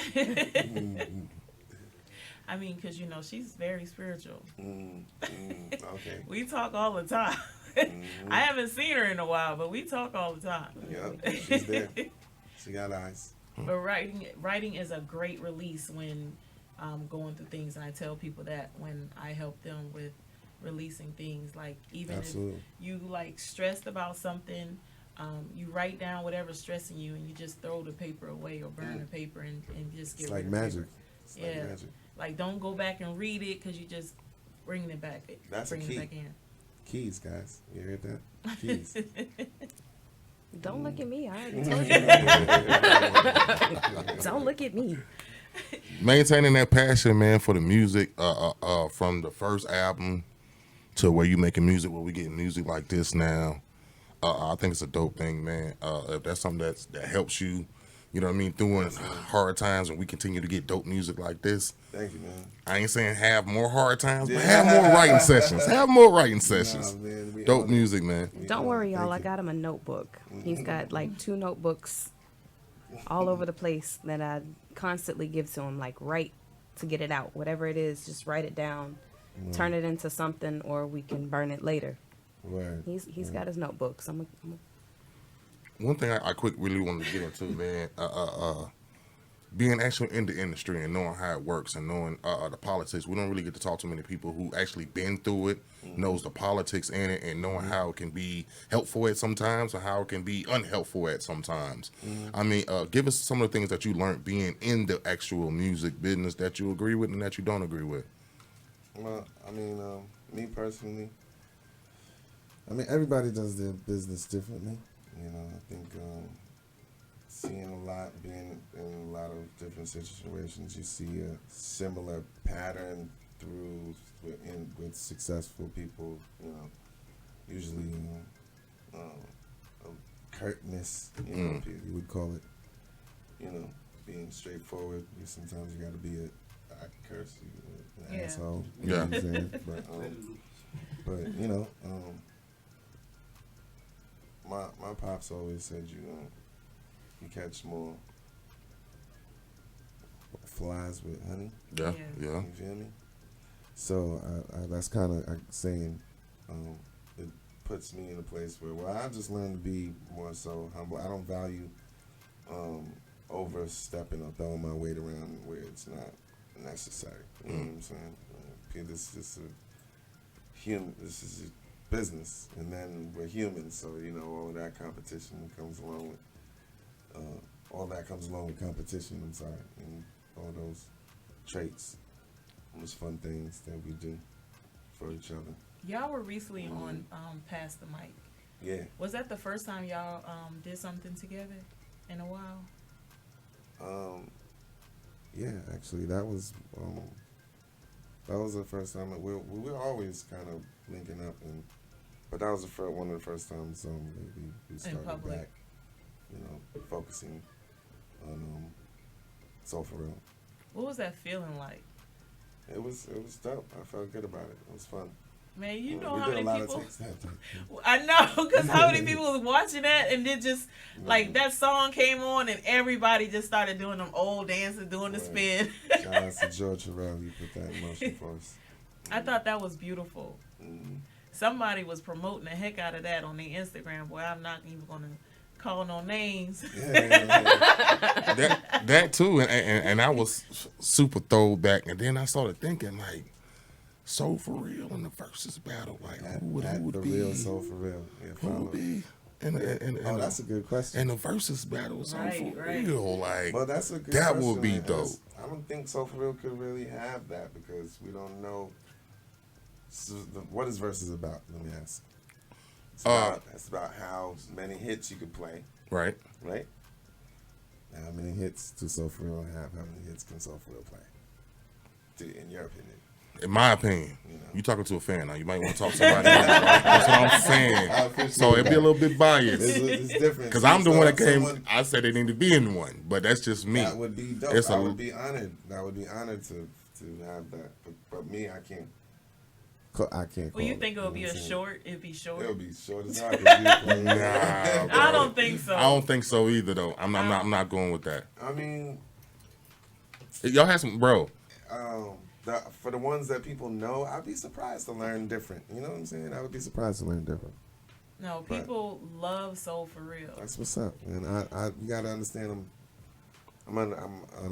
S6: I mean, because you know she's very spiritual.
S1: Okay.
S6: We talk all the time. I haven't seen her in a while, but we talk all the time.
S1: Yep, she's there. She got eyes.
S6: But writing is a great release when going through things, and I tell people that when I help them with releasing things, like even
S1: Absolutely.
S6: if you like stressed about something, you write down whatever's stressing you, and you just throw the paper away or burn the paper and just get
S1: It's
S6: rid
S1: like
S6: of
S1: magic.
S6: paper.
S1: It's
S6: Yeah,
S1: like magic.
S6: like don't go back and read it because you just bringing it back.
S1: That's a
S6: bringing
S1: key.
S6: it back in.
S1: Keys, guys. You heard that? Keys.
S11: Don't look at me. I already told you. Don't look at me.
S5: Maintaining that passion, man, for the music, from the first album to where you making music, where we getting music like this now. I think it's a dope thing, man. If that's something that helps you, you know what I mean, through hard times, and we continue to get dope music like this.
S1: Thank you, man.
S5: I ain't saying have more hard times, but have more writing sessions. Have more writing sessions.
S1: Nah, man,
S5: dope music, man.
S11: Don't worry, y'all. I got him a notebook. He's got like 2 notebooks all over the place that I constantly give to him, like write to get it out. Whatever it is, just write it down, turn it into something, or we can burn it later.
S1: Right.
S11: He's got his notebooks.
S5: One thing I quick really wanted to get into, man, being actually in the industry and knowing how it works and knowing the politics. We don't really get to talk to many people who actually been through it, knows the politics in it, and knowing how it can be helpful at sometimes or how it can be unhelpful at sometimes. I mean, give us some of the things that you learned being in the actual music business that you agree with and that you don't agree with.
S1: Well, I mean, me personally, I mean, everybody does their business differently. You know, I think seeing a lot, being in a lot of different situations, you see a similar pattern through with successful people. You know, usually a curtness. You know, you would call it. You know, being straightforward. Sometimes you got to be I curse you, an asshole. You know what I'm saying? But But my pops always said you catch more flies with honey.
S5: Yeah.
S1: You feel me? So that's kind of saying it puts me in a place where I just learn to be more so humble. I don't value overstepping or throwing my weight around where it's not necessary. You know what I'm saying? This is This is a business, and then we're humans. So all that competition comes along with all that comes along with competition. I'm sorry, and all those traits, those fun things that we do for each other.
S6: Y'all were recently on Pass the Mic.
S1: Yeah.
S6: Was that the first time y'all did something together in a while?
S1: Yeah, actually, that was the first time. We're always kind of linking up, but that was one of the first times we started back, focusing on Jase4Real.
S6: What was that feeling like?
S1: It was dope. I felt good about it. It was fun.
S6: Man, you know
S1: we
S6: how
S1: did
S6: many
S1: a lot
S6: people.
S1: Of takes that time.
S6: I know, because how many people was watching that, and then just like that song came on, and everybody just started doing them old dances, doing the spin.
S1: Shout out to Jase4Real. You put that in motion for us.
S6: I thought that was beautiful.
S1: Mm-hmm.
S6: Somebody was promoting the heck out of that on their Instagram. Boy, I'm not even gonna call no names.
S5: that too, and I was super throwback, and then I started thinking like. Jase4Real in the versus battle, like who would be?
S1: Real Jase4Real. Yeah,
S5: who would be? And
S1: that's a good question.
S5: And the versus battle is
S6: right.
S5: like.
S1: Well, that's a good
S5: that
S1: question.
S5: Would be dope.
S1: I don't think Jase4Real could really have that because we don't know. What is versus about? Let me ask. It's about how many hits you could play.
S5: Right.
S1: Right. How many hits do Jase4Real have? How many hits can Jase4Real play? In your opinion.
S5: In my opinion, you talking to a fan now. You might want to talk to somebody else, right? That's what I'm saying. So it'd be a little bit biased.
S1: It's different.
S5: Because I'm the one that came. I said they need to be in one, but that's just me.
S1: That would be dope. I would be honored. I would be honored to have that. But me, I can't. I can't.
S6: Well, you think it would be short? It'd be short.
S1: It'll be short as hell.
S5: Nah,
S6: I don't think so.
S5: I don't think so either, though. I'm not going with that.
S1: I mean,
S5: y'all had some, bro.
S1: For the ones that people know, I'd be surprised to learn different. You know what I'm saying? I would be surprised to learn different.
S6: No, people love Jase4Real.
S1: That's what's up, and you gotta understand. I'm on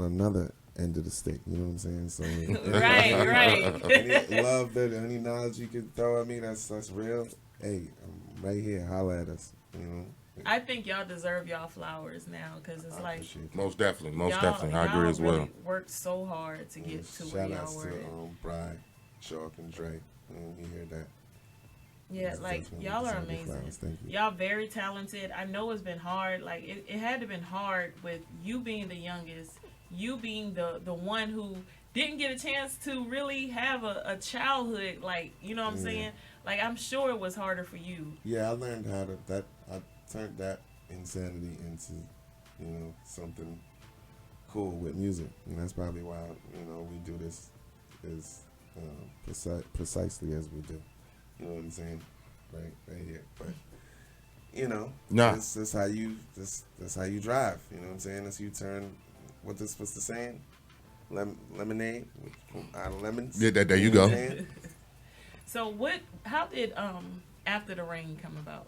S1: another end of the stick. You know what I'm saying? So
S6: right.
S1: Any love any knowledge you can throw at me that's real. Hey, I'm right here. Holla at us. You know.
S6: I think y'all deserve y'all flowers now because it's like
S5: most definitely. I agree as well.
S6: Worked so hard to get to where y'all were.
S1: Shout out to Bri, Shark, and Dre. You hear that?
S6: Yeah, like y'all are amazing. Y'all very talented. I know it's been hard. Like it had to been hard with you being the youngest, you being the one who didn't get a chance to really have a childhood. Like you know what I'm saying? Like I'm sure it was harder for you.
S1: Yeah, I learned how to I turned that insanity into, something cool with music, and that's probably why we do this as precisely as we do. You know what I'm saying? Right here. But that's how you drive. You know what I'm saying? That's you turn. What's the saying? Lemonade out of lemons.
S5: Yeah, there you go.
S6: So how did After the Rain come about?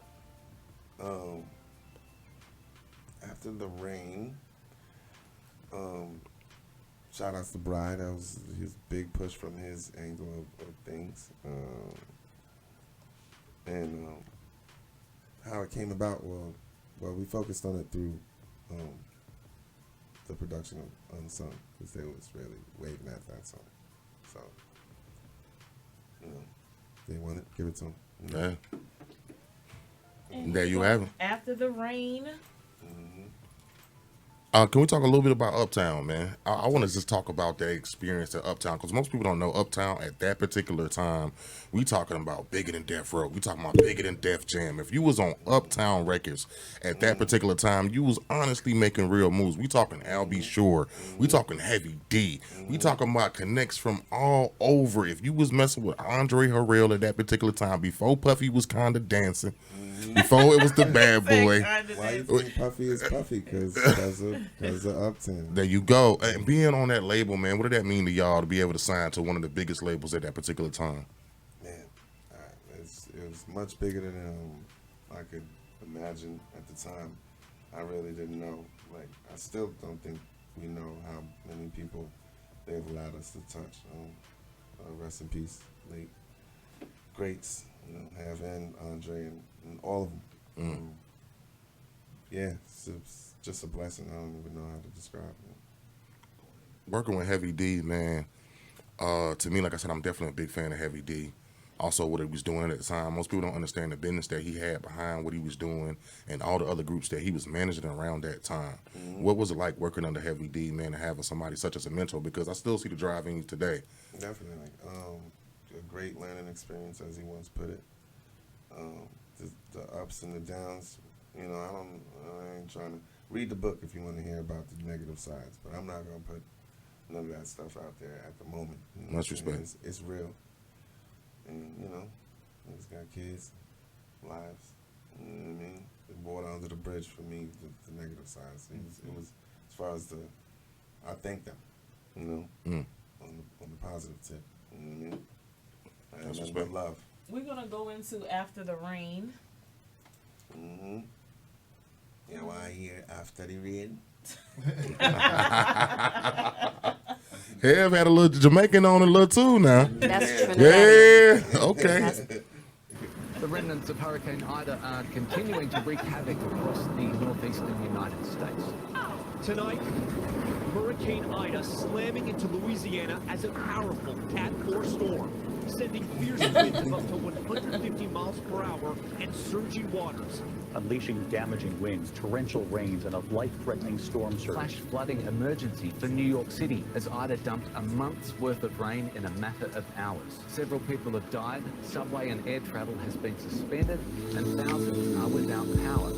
S1: After the Rain, shout out to Bri. That was his big push from his angle of things. And how it came about, well, we focused on it through the production of Unsung, because they was really waving at that song. So, they want it, give it to them.
S5: Yeah. And there you have it.
S6: After the Rain.
S5: Can we talk a little bit about Uptown, man? I want to just talk about that experience at Uptown, because most people don't know Uptown at that particular time. We talking about Bigger Than Death Row. We talking about Bigger Than Def Jam. If you was on Uptown Records at that particular time, you was honestly making real moves. We talking Al B. Shore. We talking Heavy D. We talking about connects from all over. If you was messing with Andre Harrell at that particular time, before Puffy was kind of dancing, before it was the Bad Boy.
S1: Why you think Puffy is Puffy? Because of Uptown.
S5: There you go. And being on that label, man, what did that mean to y'all to be able to sign to one of the biggest labels at that particular time?
S1: Man, it was much bigger than I could imagine at the time. I really didn't know. Like, I still don't think we know how many people they've allowed us to touch. Rest in peace, late greats, Havin, Andre, and all of them. Yeah, it's just a blessing. I don't even know how to describe it.
S5: Working with Heavy D, man, to me, like I said, I'm definitely a big fan of Heavy D. Also, what he was doing at the time. Most people don't understand the business that he had behind what he was doing and all the other groups that he was managing around that time. What was it like working under Heavy D, man, and having somebody such as a mentor? Because I still see the drive in you today.
S1: Definitely. A great learning experience, as he once put it. The ups and the downs. I ain't trying to read the book if you want to hear about the negative sides, but I'm not going to put none of that stuff out there at the moment.
S5: Much respect.
S1: It's real. And, he's got kids, lives. You know what I mean? It water under the bridge for me, the negative sides. It was, as far as I thank them, on the positive tip. You know what I mean?
S5: That's
S1: nothing but love.
S6: We're going to go into After the Rain.
S1: You know why I hear After the Rain?
S5: Have had a little Jamaican on a little too now.
S11: That's true.
S5: Yeah, okay.
S13: The remnants of Hurricane Ida are continuing to wreak havoc across the northeastern United States.
S14: Tonight, Hurricane Ida slamming into Louisiana as a powerful Cat 4 storm, sending fierce winds of up to 150 miles per hour and surging waters.
S15: Unleashing damaging winds, torrential rains, and a life-threatening storm surge.
S13: Flash flooding emergency for New York City as Ida dumped a month's worth of rain in a matter of hours. Several people have died, subway and air travel has been suspended, and thousands are without power.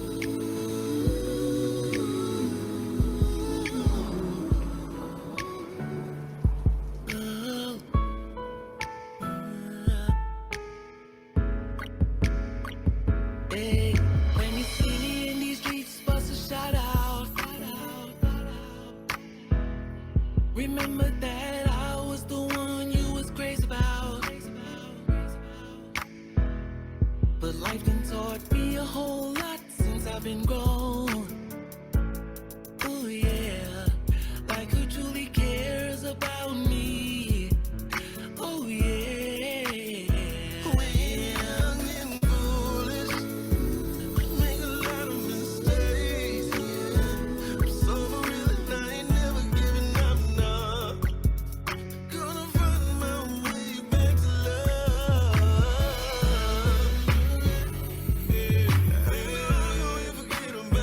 S16: Remember that I was the one you was crazy about. But life done taught me a whole lot since I've been grown. Oh yeah, like who truly cares about me? Oh yeah. We're young and foolish, we make a lot of mistakes. Yeah. I'm so for real and I ain't never giving up. Gonna find my way back to love. Yeah. Baby, I'm gonna forget about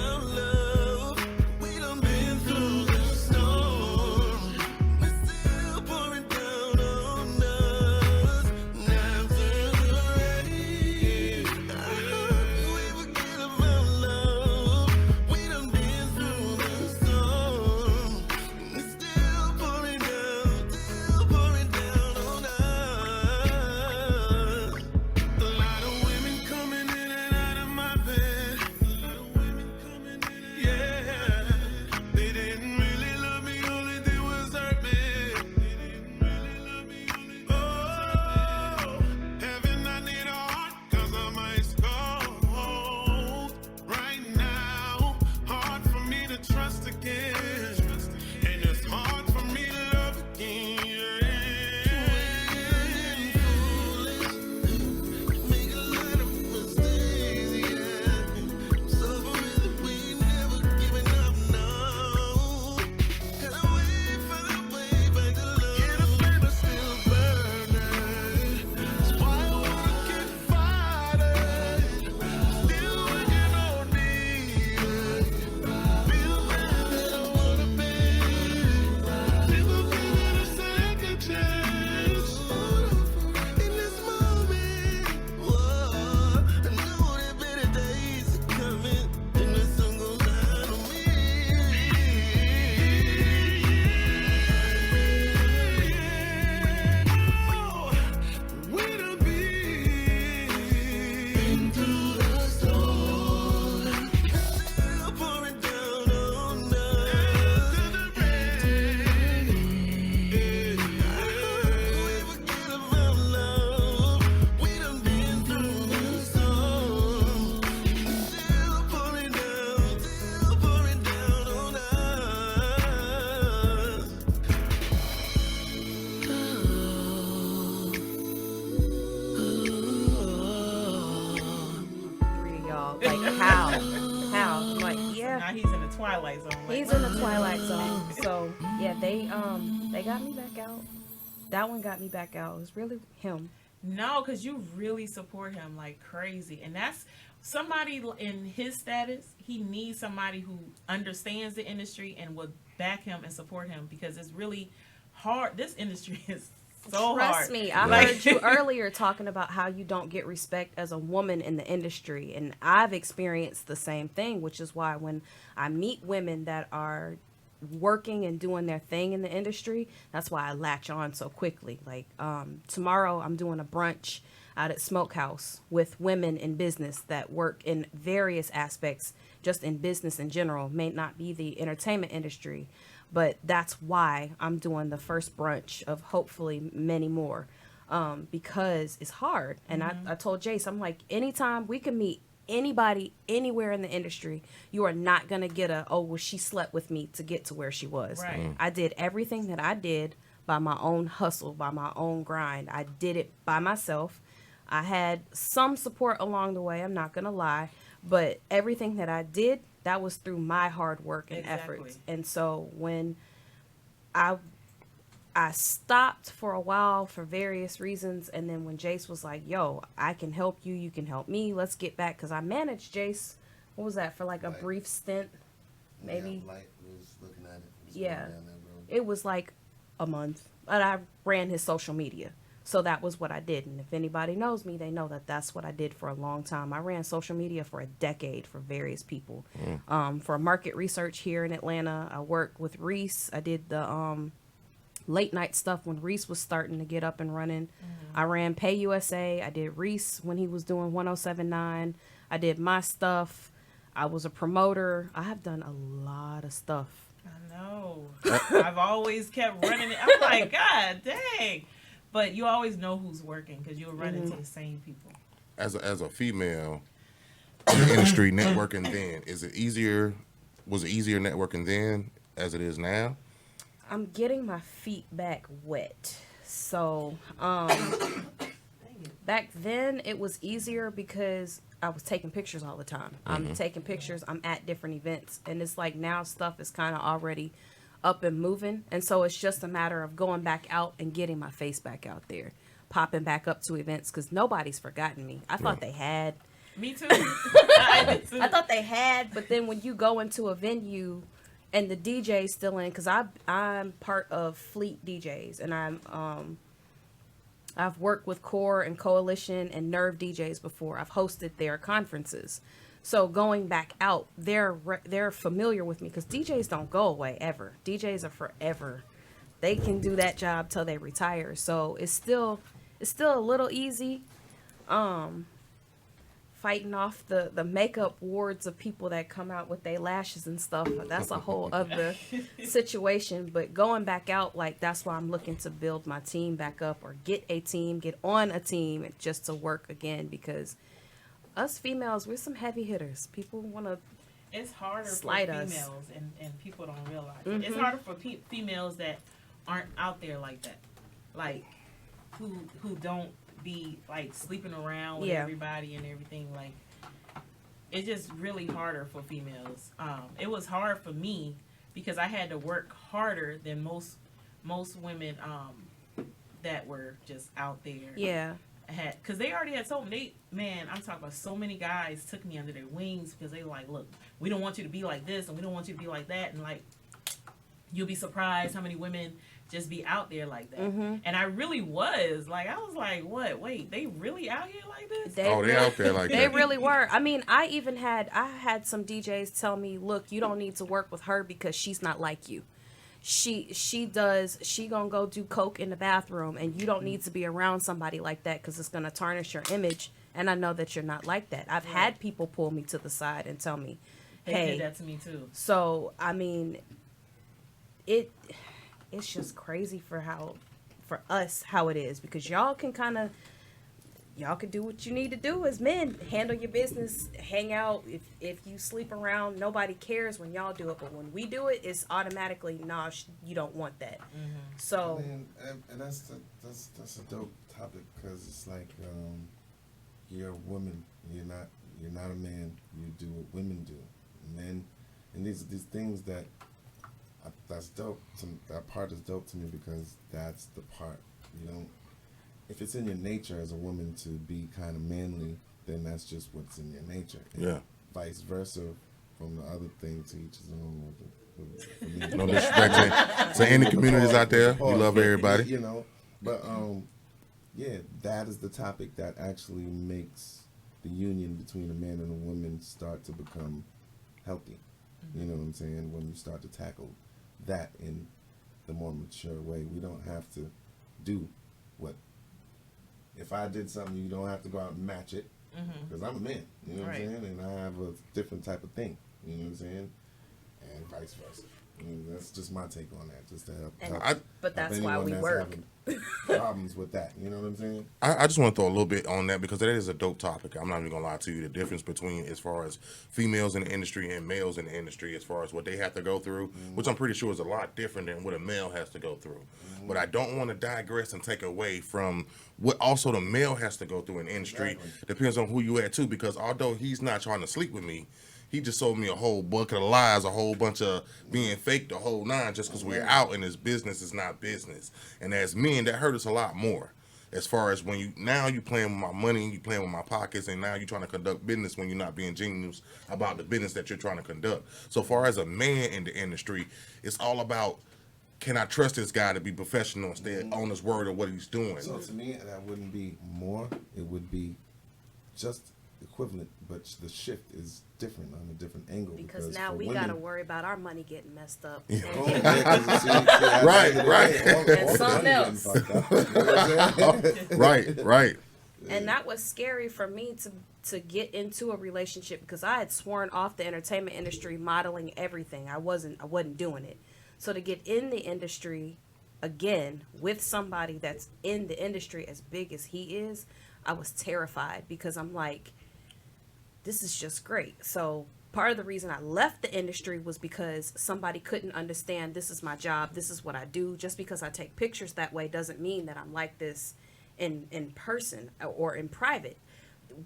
S11: out. Like, how? I'm like, yeah.
S6: Now he's in the twilight zone. Like,
S11: He's in the twilight zone. So yeah, they got me back out. That one got me back out. It was really him.
S6: No, because you really support him like crazy. And that's somebody in his status. He needs somebody who understands the industry and will back him and support him, because it's really hard. This industry is so hard.
S11: Trust me, I heard you earlier talking about how you don't get respect as a woman in the industry. And I've experienced the same thing, which is why when I meet women that are working and doing their thing in the industry, that's why I latch on so quickly. Like tomorrow I'm doing a brunch out at Smokehouse with women in business that work in various aspects, just in business in general, may not be the entertainment industry, but that's why I'm doing the first brunch of hopefully many more, because it's hard. And I told Jace, I'm like, anytime we can meet anybody anywhere in the industry, you are not going to get she slept with me to get to where she was.
S6: Right.
S11: I did everything that I did by my own hustle, by my own grind. I did it by myself. I had some support along the way, I'm not going to lie, but everything that I did, that was through my hard work and efforts. And so when I stopped for a while for various reasons, and then when Jace was like, yo, I can help you, you can help me, let's get back, because I managed Jace, what was that, for like a brief stint, maybe?
S17: Yeah, Light was looking at it.
S11: Yeah, it was like a month, but I ran his social media. So that was what I did. And if anybody knows me, they know that that's what I did for a long time. I ran social media for a decade for various people. For market research here in Atlanta, I worked with Reese. I did the late night stuff when Reese was starting to get up and running. I ran Pay USA. I did Reese when he was doing 107.9. I did my stuff. I was a promoter. I have done a lot of stuff.
S6: I know. I've always kept running it. I'm like, God dang. But you always know who's working because you'll run into the same people.
S5: As a female in the industry networking then, was it easier networking then as it is now?
S11: I'm getting my feet back wet. So, back then it was easier because I was taking pictures all the time. I'm taking pictures, I'm at different events, and it's like now stuff is kind of already up and moving, and so it's just a matter of going back out and getting my face back out there, popping back up to events, because nobody's forgotten me. I thought they had.
S6: Me too.
S11: I thought they had, but then when you go into a venue and the DJ's still in, because I'm part of Fleet DJs, and I've worked with Core and Coalition and Nerve DJs before. I've hosted their conferences. So going back out, they're familiar with me, because DJs don't go away ever. DJs are forever. They can do that job till they retire. So it's still a little easy. Fighting off the makeup wards of people that come out with their lashes and stuff. That's a whole other situation. But going back out, like, that's why I'm looking to build my team back up, or get on a team just to work again, because us females, we're some heavy hitters. People want to
S6: It's harder for
S11: slide
S6: females,
S11: us.
S6: and people don't realize it. It's harder for females that aren't out there like that, like who don't be like sleeping around with everybody and everything. Like, it's just really harder for females. It was hard for me because I had to work harder than most women that were just out there.
S11: Yeah.
S6: Because they already had told me, I'm talking about so many guys took me under their wings, because they were like, look, we don't want you to be like this and we don't want you to be like that, and like, you'll be surprised how many women just be out there like that. And I really was like, wait, they really out here like this?
S5: They out there like that.
S11: They really were. I mean, I had some DJs tell me, look, you don't need to work with her because she's not like you. She gonna go do coke in the bathroom, and you don't need to be around somebody like that because it's gonna tarnish your image. And I know that you're not like that. I've had people pull me to the side and tell me,
S6: They
S11: hey,
S6: did that to me too.
S11: So I mean, it's just crazy for us how it is, because y'all can do what you need to do as men. Handle your business, hang out. If you sleep around, nobody cares when y'all do it. But when we do it, it's automatically, nah, you don't want that. So,
S1: and that's a dope topic, because it's like you're a woman. You're not You're not a man. You do what women do. Men, and these things that's dope. That part is dope to me because that's the part. You don't. If it's in your nature as a woman to be kind of manly, then that's just what's in your nature. And
S5: Yeah.
S1: Vice versa from the other thing, to each his own.
S5: No disrespect to any communities out there. We love everybody.
S1: You know, but yeah, that is the topic that actually makes the union between a man and a woman start to become healthy. You know what I'm saying? When you start to tackle that in the more mature way, we don't have to do what. If I did something, you don't have to go out and match it because I'm a man. You know what I'm saying? And I have a different type of thing. You know what I'm saying? And vice versa. I mean, that's just my take on that, just to help.
S11: But that's why we work.
S1: Problems with that, you know what I'm saying?
S5: I just want to throw a little bit on that because that is a dope topic. I'm not even gonna lie to you. The difference between as far as females in the industry and males in the industry, as far as what they have to go through, which I'm pretty sure is a lot different than what a male has to go through. But I don't want to digress and take away from what also the male has to go through in the industry. Depends on who you at too, because although he's not trying to sleep with me, he just sold me a whole bucket of lies, a whole bunch of being fake, the whole nine, just because we're out and his business is not business. And as men, that hurt us a lot more. As far as when you playing with my money, you playing with my pockets, and now you're trying to conduct business when you're not being genuine about the business that you're trying to conduct. So far as a man in the industry, it's all about, can I trust this guy to be professional and stay on his word of what he's doing?
S1: So to me, that wouldn't be more. It would be just equivalent, but the shift is different on a different angle.
S11: Because now we got to worry about our money getting messed up.
S5: Right.
S11: And something else.
S5: Right.
S11: And that was scary for me to get into a relationship because I had sworn off the entertainment industry, modeling everything. I wasn't doing it. So to get in the industry again with somebody that's in the industry as big as he is, I was terrified because I'm like, this is just great. So part of the reason I left the industry was because somebody couldn't understand this is my job, this is what I do. Just because I take pictures that way doesn't mean that I'm like this in person or in private.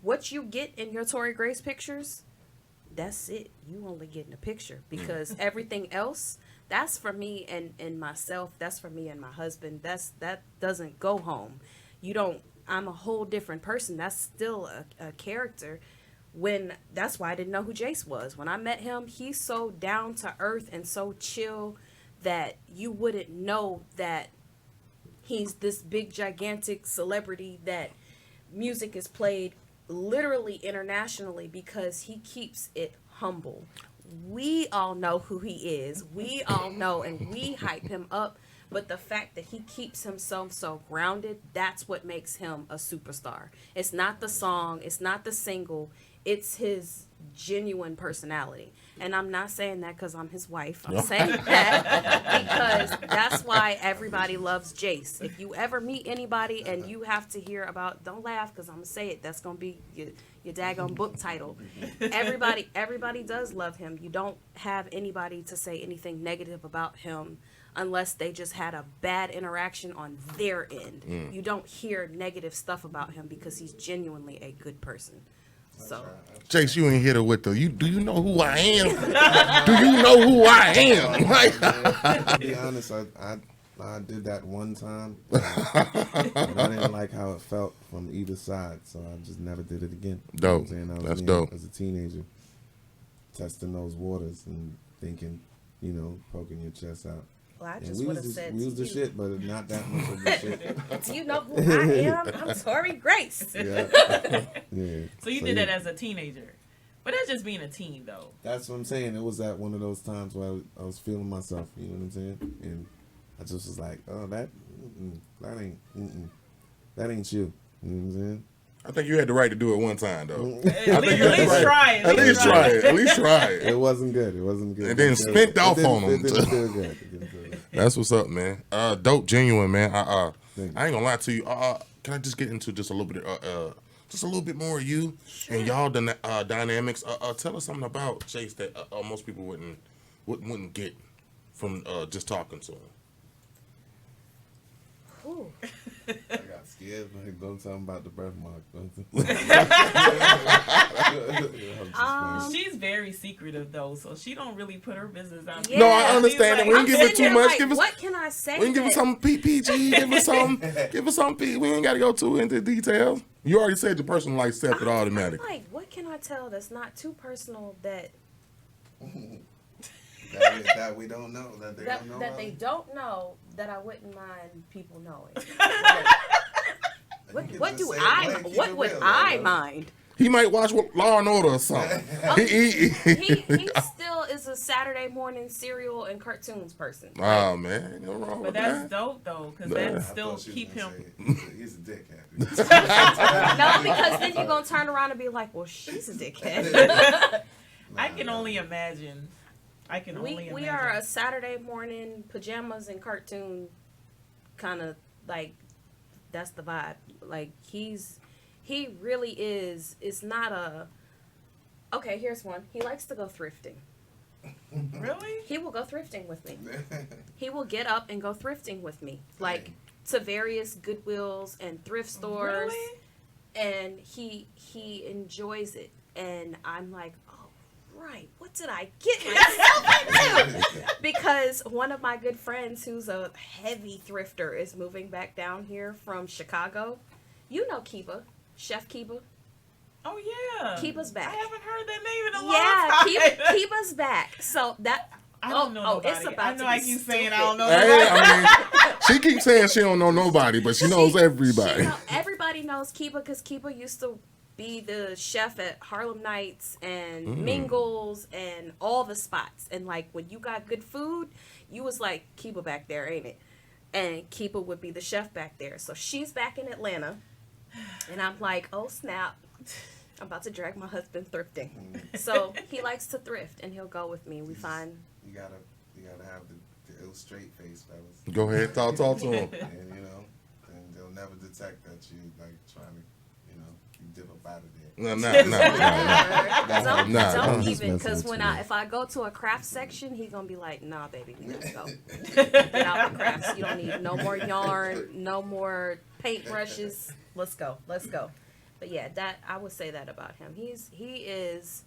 S11: What you get in your Tory Grace pictures, that's it. You only get in a picture because everything else, that's for me and myself, that's for me and my husband. That doesn't go home. I'm a whole different person. That's still a character. That's why I didn't know who Jase was. When I met him, he's so down to earth and so chill that you wouldn't know that he's this big gigantic celebrity that music is played literally internationally because he keeps it humble. We all know who he is. We all know and we hype him up. But the fact that he keeps himself so grounded, that's what makes him a superstar. It's not the song, it's not the single, it's his genuine personality. And I'm not saying that because I'm his wife. I'm saying that because that's why everybody loves Jase. If you ever meet anybody and you have to hear about, don't laugh because I'm going to say it, that's going to be your daggone book title. Everybody does love him. You don't have anybody to say anything negative about him unless they just had a bad interaction on their end. You don't hear negative stuff about him because he's genuinely a good person. So,
S5: Jase, you ain't hit her with do you know who I am? Do you know who I am?
S1: To be honest, I did that one time. And I didn't like how it felt from either side, so I just never did it again.
S5: Dope.
S1: You know what I'm saying?
S5: That's dope.
S1: As a teenager, testing those waters and thinking, poking your chest out.
S11: Well, I just would have said
S1: we was the shit, but not that much of the shit.
S11: Do you know who I am? I'm Tory Grace.
S1: Yeah.
S6: So you did that as a teenager. But that's just being a teen, though.
S1: That's what I'm saying. It was at one of those times where I was feeling myself, you know what I'm saying? And I just was like, oh, that ain't you. You know what I'm saying?
S5: I think you had the right to do it one time, though.
S6: At least try it.
S5: At least try it.
S1: It wasn't good.
S5: And then spent off on them.
S1: It didn't feel good.
S5: That's what's up, man. Dope, genuine, man. I ain't gonna lie to you. Can I just get into just a little bit more of you and y'all dynamics? Tell us something about Jase that most people wouldn't get from just talking to him.
S11: Ooh.
S1: I got scared, but don't tell him about the birthmark.
S6: secretive though, so she don't really put her business out there.
S5: No, I understand that. We
S6: Like,
S5: didn't give it too much.
S11: Like,
S5: Give us.
S11: what can I say?
S5: We can give us some PG. Give us some. Give us some P. We ain't got to go too into details. You already said the person like separate automatic.
S11: I'm like, what can I tell that's not too personal that
S1: that we don't know, that they don't know.
S11: that they don't know that I wouldn't mind people knowing. Like, what do I? What would I mind?
S5: He might watch Law and Order or something.
S11: He still is a Saturday morning cereal and cartoons person.
S5: Oh man, ain't no wrong
S6: But
S5: with
S6: that's
S5: that.
S6: dope though, because that still keep him.
S1: He's a dickhead.
S11: No, because then you're gonna turn around and be like, well, she's a dickhead.
S6: I can only imagine.
S11: We are a Saturday morning pajamas and cartoon kind of like. That's the vibe. Like he really is. It's not a. Okay, here's one. He likes to go thrifting.
S6: Really?
S11: He will go thrifting with me. He will get up and go thrifting with me, like to various Goodwills and thrift stores.
S6: Really?
S11: And he enjoys it, and I'm like, oh right, what did I get myself into? Because one of my good friends, who's a heavy thrifter, is moving back down here from Chicago. You know Kiba, Chef Kiba.
S6: Oh yeah,
S11: Kiba's back.
S6: I haven't heard that name in a long time.
S11: Kiba's back. So that.
S6: I don't know nobody.
S11: It's about
S6: I know
S11: to
S6: I
S11: be
S6: keep saying
S11: stupid.
S6: I don't know
S5: Hey,
S6: nobody.
S5: I mean, she keeps saying she don't know nobody, but she knows everybody.
S11: Everybody knows Kiba because Kiba used to be the chef at Harlem Nights and Mingles and all the spots. And like when you got good food, you was like, Kiba back there, ain't it? And Kiba would be the chef back there. So she's back in Atlanta. And I'm like, oh snap. I'm about to drag my husband thrifting. So he likes to thrift and he'll go with me. We find
S1: You gotta have the ill straight face, fellas.
S5: Go ahead, talk to him.
S1: And and they'll never detect that you like trying to, you dip up out of there.
S11: Don't even, because if I go to a craft section, he's gonna be like, nah, baby, we gotta go. Get out the crafts. You don't need no more yarn, no more paintbrushes. Let's go. But yeah, that I would say that about him. He is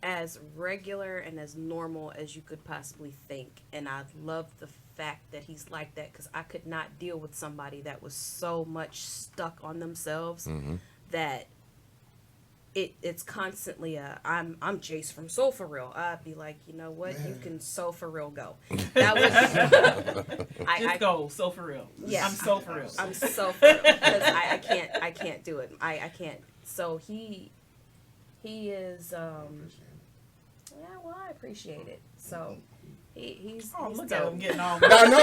S11: as regular and as normal as you could possibly think, and I love the fact that he's like that, because I could not deal with somebody that was so much stuck on themselves that it's constantly I'm Jase from Jase4Real. I'd be like, you know what, you can Jase4Real go. That was
S6: Just go Jase4Real.
S11: Yeah,
S6: I'm Jase4Real.
S11: I'm Jase4Real because I can't do it. I can't. So he is yeah, well, I appreciate it. So he's
S6: look
S11: dope.
S6: at him getting all.
S5: I know.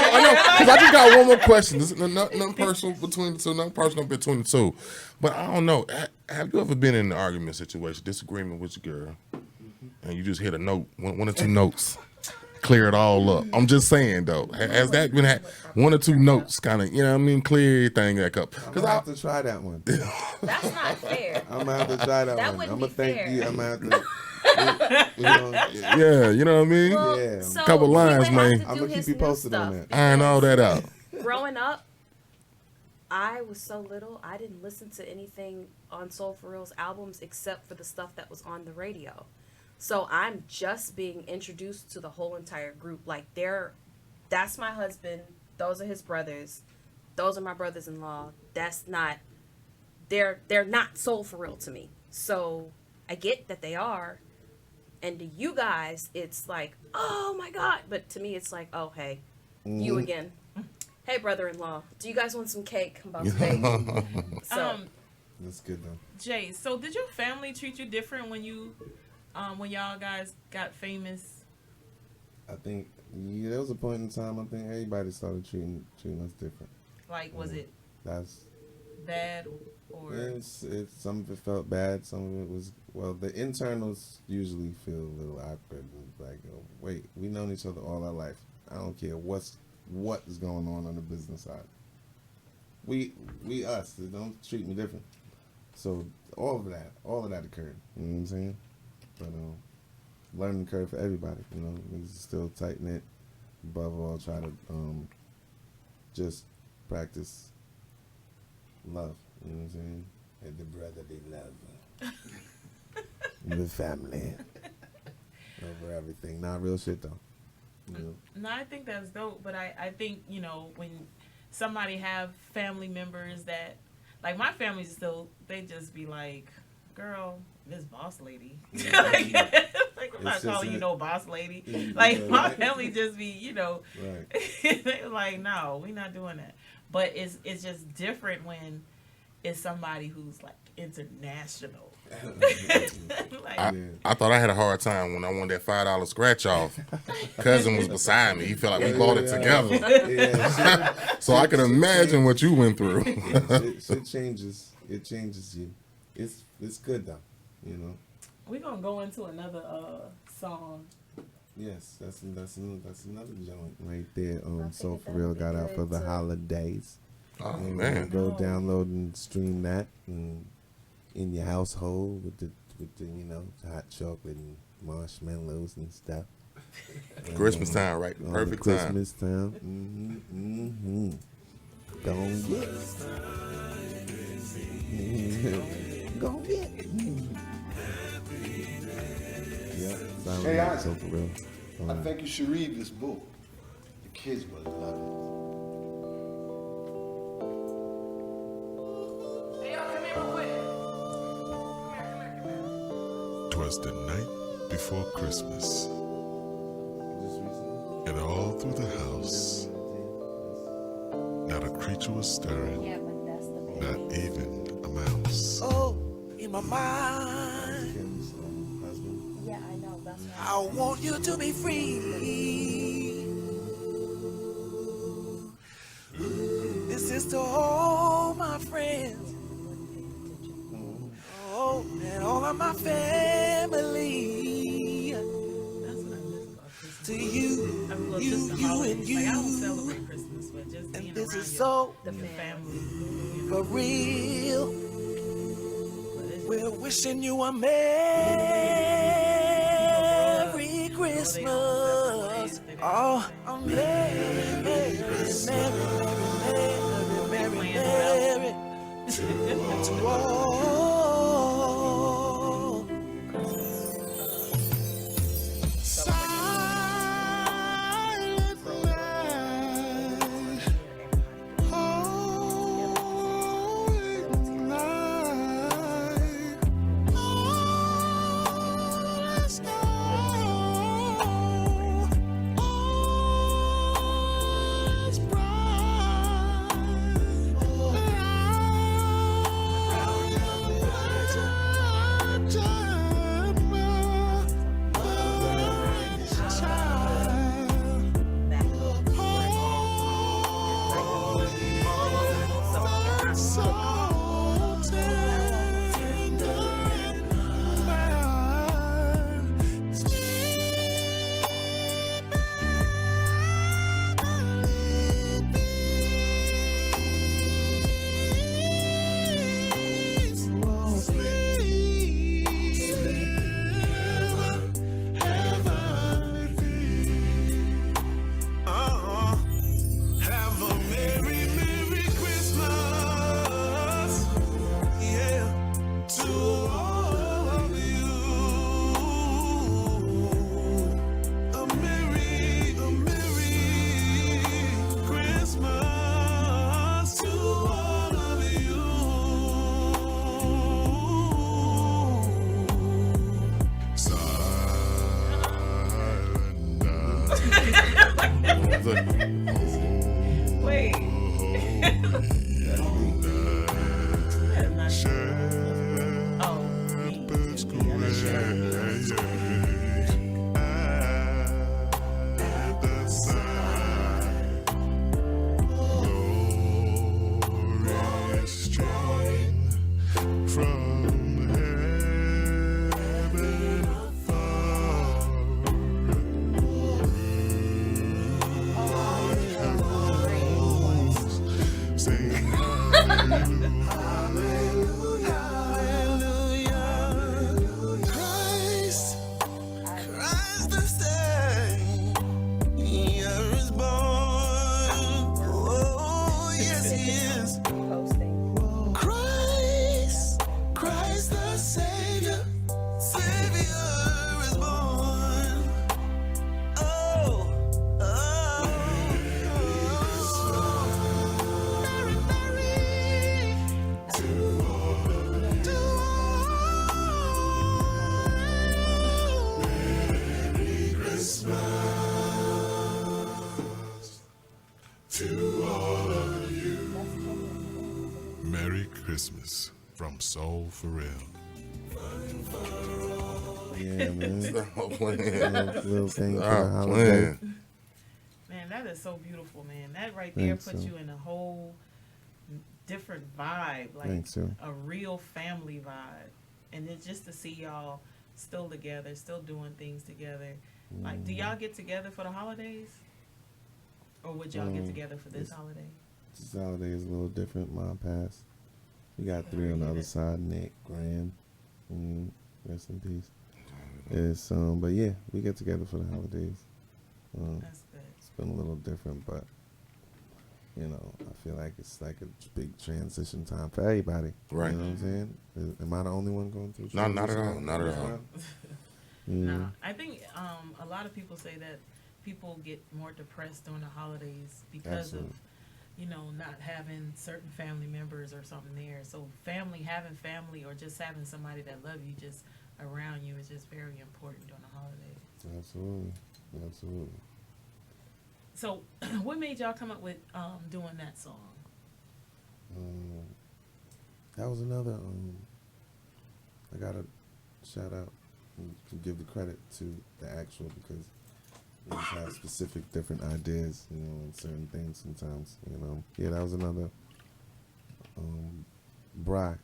S5: Because I just got one more question. This is nothing personal between the two. Nothing personal between the two. But I don't know. Have you ever been in an argument situation, disagreement with your girl, and you just hit a note, one or two notes, clear it all up? I'm just saying though. Has that been one or two notes, kind of, clear everything back up?
S1: I'm gonna have to try that one.
S11: That's not fair.
S1: I'm gonna have to try that one.
S11: Wouldn't
S1: I'm gonna
S11: be
S1: thank
S11: fair.
S1: you. I'm gonna have to.
S5: Yeah, you know what I mean?
S11: Well,
S1: Yeah.
S11: so
S5: Couple
S11: he
S5: lines,
S11: would have
S5: man.
S11: to
S1: I'm
S11: do
S1: gonna keep
S11: his
S1: you
S11: new
S1: posted on
S11: stuff
S1: that.
S5: Iron all that out.
S11: Growing up, I was so little, I didn't listen to anything on Jase4Real's albums except for the stuff that was on the radio. So I'm just being introduced to the whole entire group. Like that's my husband, those are his brothers, those are my brothers-in-law. That's not, they're not Jase4Real to me. So I get that they are. And to you guys, it's like, oh my God. But to me, it's like, oh, hey, you again. Hey, brother-in-law, do you guys want some cake? I'm about to bake. So,
S1: That's good though.
S6: Jay, so did your family treat you different when y'all guys got famous?
S1: I think there was a point in time. I think everybody started treating us different.
S6: Like, was it
S1: That's
S6: bad or?
S1: it's some of it felt bad. Some of it was, well, the internals usually feel a little awkward. Like, oh, wait, we known each other all our life. I don't care what is going on the business side. We us. Don't treat me different. So all of that occurred. You know what I'm saying? But learning curve for everybody. Niggas is still tight knit. Above all, try to just practice love. You know what I'm saying? And the brotherly love. The family. for everything. Not real shit though. You know?
S6: No, I think that's dope, but I think, you know, when somebody have family members that, like my family still, they just be like, girl, this boss lady. like I'm not calling you no boss lady. Like my family just be, you know, they're like, no, we not doing that. But it's just different when it's somebody who's like international.
S5: I thought I had a hard time when I won that $5 scratch off. Cousin was beside me. He felt like we bought it together. So I can imagine what you went through.
S1: It changes. It changes you. It's good though, you know.
S6: We're gonna go into another song.
S1: Yes, that's another joint right there. Jase4Real got out for the holidays.
S5: Oh
S1: and
S5: man!
S1: Go download and stream that in your household with the you know hot chocolate and marshmallows and stuff.
S5: Christmas time, right? The perfect time.
S1: Christmas time. Don't get. Go get. Yeah.
S17: Hey,
S1: Jase4Real.
S17: I think you should read this book. The kids will love it.
S18: Twas the night before Christmas, and all through the house, not a creature was stirring, not even a mouse.
S16: Oh, in my mind, I want you to be free. This is to all my friends. Oh, and all of my family. To you, you, and you.
S6: Like, I don't celebrate Christmas, but just being
S16: And this
S6: around
S16: is so
S6: the family.
S16: for real. We're wishing you a Merry Christmas. Oh, a Merry to all.
S6: Wait.
S16: Oh,
S18: Christmas from Jase4Real.
S1: Yeah, man.
S5: Stop playing.
S1: Little thing for
S5: Stop
S1: the holiday.
S6: Man, that is so beautiful, man. That right there
S1: Thanks,
S6: puts
S1: so.
S6: you in a whole different vibe, like
S1: Thanks, sir.
S6: a real family vibe. And it's just to see y'all still together, still doing things together. Like, do y'all get together for the holidays? Or would y'all get together for this holiday?
S1: This holiday is a little different. Mom passed. We got 3 on the other side. Nick, Graham. Rest in peace. It's but yeah, we get together for the holidays.
S6: That's good.
S1: It's been a little different, but you know, I feel like it's like a big transition time for everybody.
S5: Right.
S1: You know what I'm saying? Am I the only one going through?
S5: No, not at all.
S1: transition?
S5: Not at all.
S6: No, I think a lot of people say that people get more depressed during the holidays because
S1: Absolutely.
S6: of, you know, not having certain family members or something there. So having family or just having somebody that love you just around you is just very important during the holidays.
S1: Absolutely.
S6: So what made y'all come up with doing that song?
S1: That was another. I gotta shout out and give the credit to the actual, because we just have specific different ideas, you know, and certain things sometimes, you know. Yeah, that was another. Bry.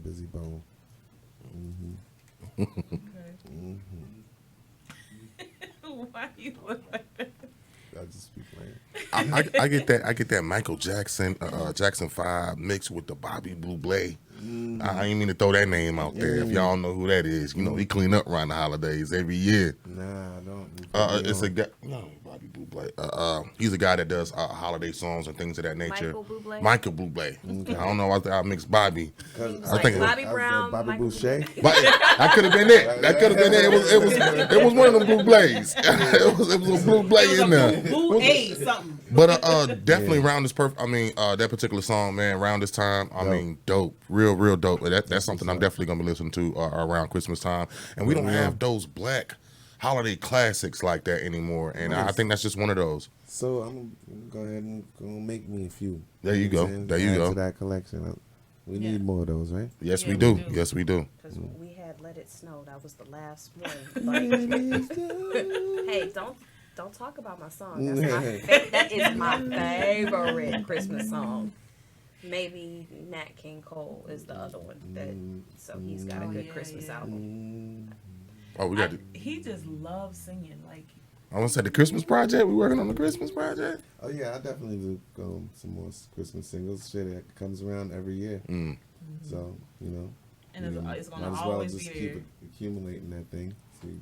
S1: Busy Bone.
S6: Okay. Why you look like that?
S1: I just be playing.
S5: I get that. I get that Michael Jackson, Jackson 5 mixed with the Bobby Blue Blade. I ain't mean to throw that name out there. If y'all know who that is, you know he clean up around the holidays every year.
S1: Nah, I don't.
S5: It's a guy. No, Bobby Blue Blade. He's a guy that does holiday songs and things of that nature.
S11: Michael Bublé?
S5: Michael Bublé.
S1: Okay.
S5: I don't know. I mixed Bobby.
S11: I think Bobby Brown,
S1: Bobby
S11: Michael
S1: Boucher.
S5: That could have been it. That could have been it. It was one of them Blue Blades. it was a Blue Blade in there.
S6: Blue A something.
S5: But definitely around this that particular song, man, around this time, I mean, dope, real dope. That's something I'm definitely gonna be listening to around Christmas time. And we don't have those black holiday classics like that anymore. And I think that's just one of those.
S1: So I'm gonna go ahead and make me a few.
S5: There you go. There you
S1: Add
S5: go.
S1: to that collection. We need more of those, right?
S5: Yes, we do. Yes, we do.
S11: Because we had Let It Snow. That was the last one. Like, hey, don't talk about my song. That is my favorite Christmas song. Maybe Nat King Cole is the other one. So he's got a good Christmas album.
S5: Oh, we got it.
S6: He just loves singing. Like,
S5: I want to say the Christmas project. We working on the Christmas project.
S1: Oh yeah, I definitely do some more Christmas singles. Shit, it comes around every year. So you know,
S6: and it's gonna
S1: might as
S6: always
S1: well just
S6: be
S1: keep
S6: there.
S1: accumulating that thing. So you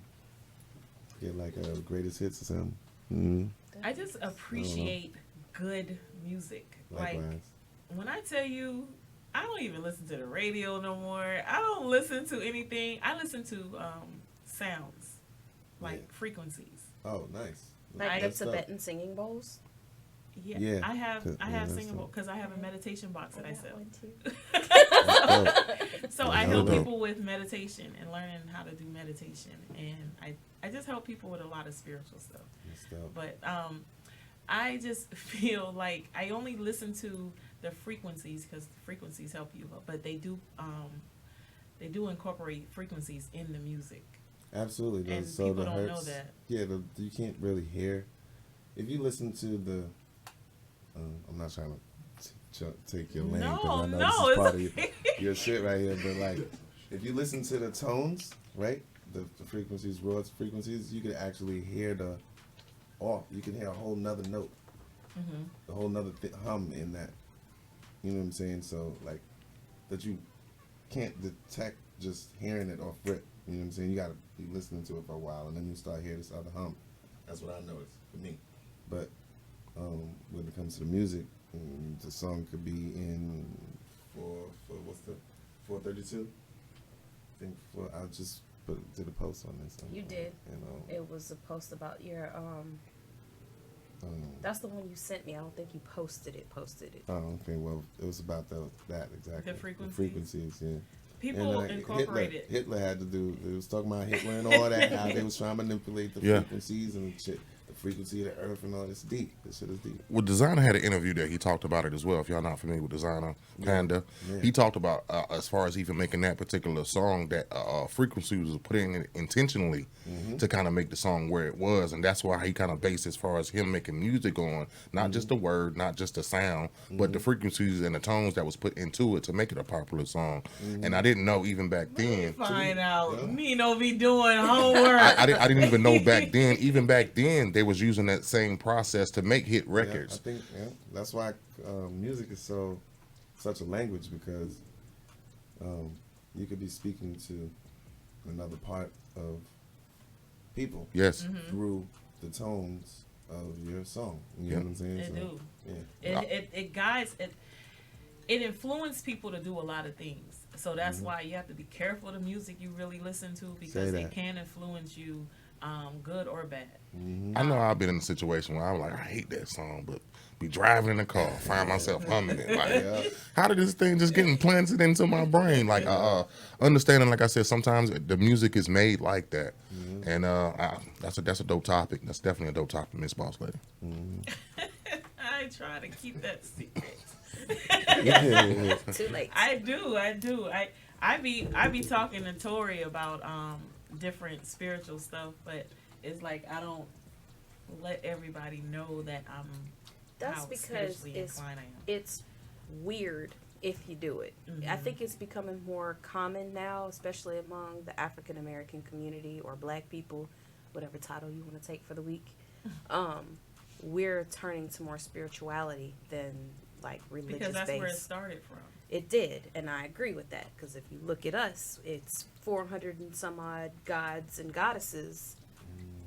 S1: get like a greatest hits or something.
S6: I just appreciate good music.
S1: Likewise.
S6: Like, when I tell you, I don't even listen to the radio no more. I don't listen to anything. I listen to sounds, like frequencies.
S1: Oh, nice.
S11: Like the Tibetan singing bowls.
S6: Yeah, I have singing bowl because I have a meditation box that I sell. So I help people with meditation and learning how to do meditation, and I just help people with a lot of spiritual stuff. But I just feel like I only listen to the frequencies because the frequencies help you, but they do incorporate frequencies in the music.
S1: Absolutely.
S6: And
S1: so
S6: people
S1: the
S6: don't know
S1: hertz,
S6: that.
S1: Yeah, you can't really hear. If you listen to the, I'm not trying to take your lane because I know this is part of your shit right here, but like, if you listen to the tones, right, the frequencies, raw frequencies, you can actually hear you can hear a whole nother note, a whole nother hum in that. You know what I'm saying? So like, that you can't detect just hearing it off rip. You know what I'm saying? You gotta be listening to it for a while, and then you start hearing this other hum. That's what I noticed for me. But when it comes to the music, the song could be in what's the 432? I think I just did a post on this.
S11: You did.
S1: You know,
S11: it was a post about your that's the one you sent me. I don't think you posted it.
S1: Oh, okay. Well, it was about that exactly.
S6: The frequencies.
S1: The frequencies, yeah.
S6: People incorporate it.
S1: Hitler had to do. It was talking about Hitler and all that. How they was trying to manipulate the frequencies and shit. the frequency of the earth and all. It's deep. This shit is deep.
S5: Well, Designer had an interview that he talked about it as well. If y'all not familiar with Designer Panda, he talked about as far as even making that particular song, that frequency was put in intentionally to kind of make the song where it was, and that's why he kind of based as far as him making music on not just the word, not just the sound, but the frequencies and the tones that was put into it to make it a popular song. And I didn't know even back then.
S6: Find out. Me no be doing homework.
S5: I didn't even know back then. Even back then, they was using that same process to make hit records.
S1: I think that's why music is such a language, because you could be speaking to another part of people.
S5: Yes.
S1: Through the tones of your song. You know what I'm saying?
S6: It do.
S1: Yeah.
S6: It guides it. It influences people to do a lot of things. So that's why you have to be careful of the music you really listen to, because it can influence you, good or bad.
S5: I know I've been in a situation where I'm like, I hate that song, but be driving in the car, find myself humming it. Like, how did this thing just get implanted into my brain? Like, understanding, like I said, sometimes the music is made like that, and that's a dope topic. That's definitely a dope topic, MsBossLadii.
S6: I try to keep that secret.
S11: Too late.
S6: I do. I be talking to Tori about different spiritual stuff, but it's like I don't let everybody know that I'm.
S11: That's
S6: how
S11: because
S6: spiritually inclined I am.
S11: it's weird if you do it. I think it's becoming more common now, especially among the African American community or Black people, whatever title you want to take for the week. We're turning to more spirituality than like religious
S6: Because that's
S11: based.
S6: where it started from.
S11: It did, and I agree with that, because if you look at us, it's 400 and some odd gods and goddesses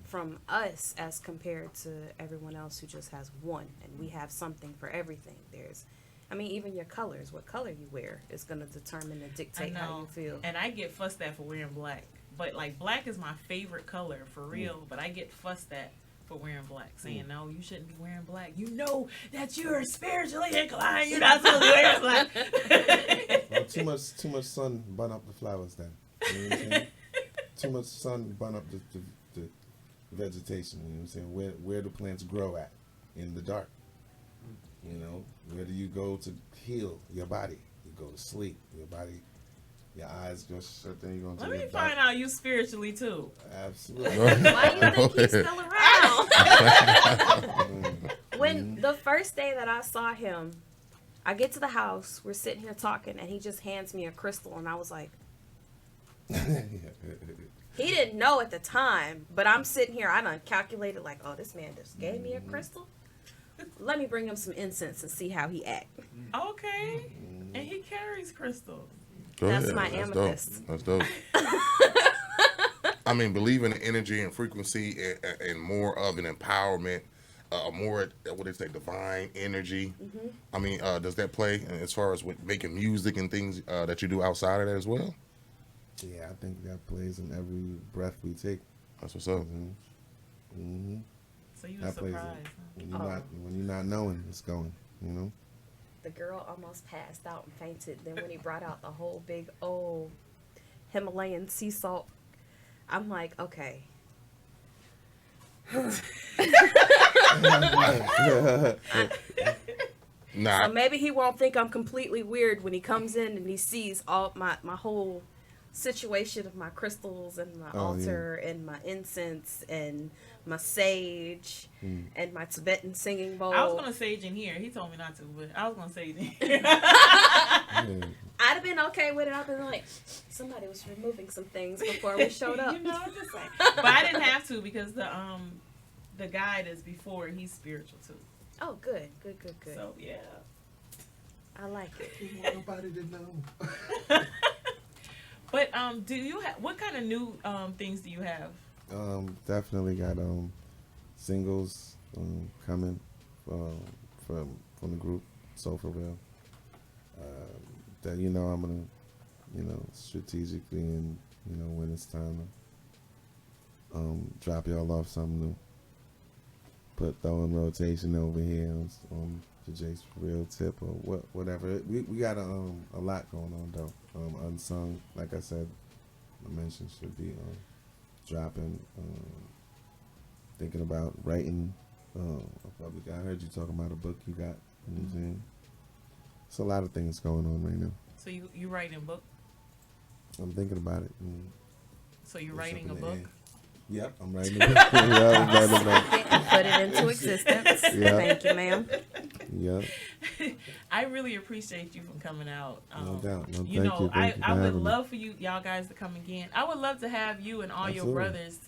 S11: from us as compared to everyone else who just has one, and we have something for everything. Even your colors, what color you wear is going to determine and dictate how you feel.
S6: And I get fussed at for wearing black, but like black is my favorite color for real, but I get fussed at for wearing black, saying no, you shouldn't be wearing black. You know that you're spiritually inclined. You're not supposed to wear black.
S1: Well, too much sun burn up the flowers. Then you know what I'm saying? Too much sun burn up the vegetation. You know what I'm saying? Where do plants grow at? In the dark. You know, where do you go to heal your body? You go to sleep. Your body, your eyes go shut. Then you're going to.
S6: Let me find out you spiritually too.
S1: Absolutely.
S11: Why do you think he's still around? When the first day that I saw him, I get to the house, we're sitting here talking, and he just hands me a crystal, and I was like, he didn't know at the time, but I'm sitting here, I done calculated like, oh, this man just gave me a crystal. Let me bring him some incense and see how he act.
S6: Okay. And he carries crystals.
S11: That's my amethyst.
S5: That's dope. Believing in energy and frequency and more of an empowerment, more, what they say, divine energy. Does that play as far as with making music and things that you do outside of that as well?
S1: Yeah, I think that plays in every breath we take.
S5: That's what's up.
S6: So you
S1: that
S6: surprised?
S1: Huh? When you're not knowing, it's going. You know.
S11: The girl almost passed out and fainted. Then when he brought out the whole big old Himalayan sea salt, I'm like, okay. So maybe he won't think I'm completely weird when he comes in and he sees all my whole situation of my crystals and my altar and my incense and my sage and my Tibetan singing bowl.
S6: I was gonna sage in here. He told me not to, but I was gonna sage in here.
S11: I'd have been okay with it. I'd been like, somebody was removing some things before we showed up.
S6: You know, I'm just saying. But I didn't have to, because the guy that's before, he's spiritual too.
S11: Oh, good.
S6: So yeah,
S11: I like it.
S1: Nobody did know.
S6: But do you have, what kind of new things do you have?
S1: Definitely got singles coming from the group Jase4Real. That I'm gonna strategically, and when it's time to drop y'all off something new. Throw in rotation over here on the Jase4Real tip or whatever. We got a lot going on though. Unsung, like I said, I mentioned, should be dropping thinking about writing a public. I heard you talking about a book you got. You know what I'm saying? It's a lot of things going on right now.
S6: So you writing a book?
S1: I'm thinking about it.
S6: So you're writing a book?
S1: Yep, I'm writing a book. Yeah, I'm writing a book.
S11: Put it into existence.
S1: Yeah.
S11: Thank you, ma'am.
S1: Yep.
S6: I really appreciate you from coming out.
S1: No doubt. No,
S6: You
S1: thank
S6: know,
S1: you. Thank you for
S6: I would
S1: having me.
S6: love for y'all guys to come again. I would love to have you and all your
S1: Absolutely.
S6: brothers.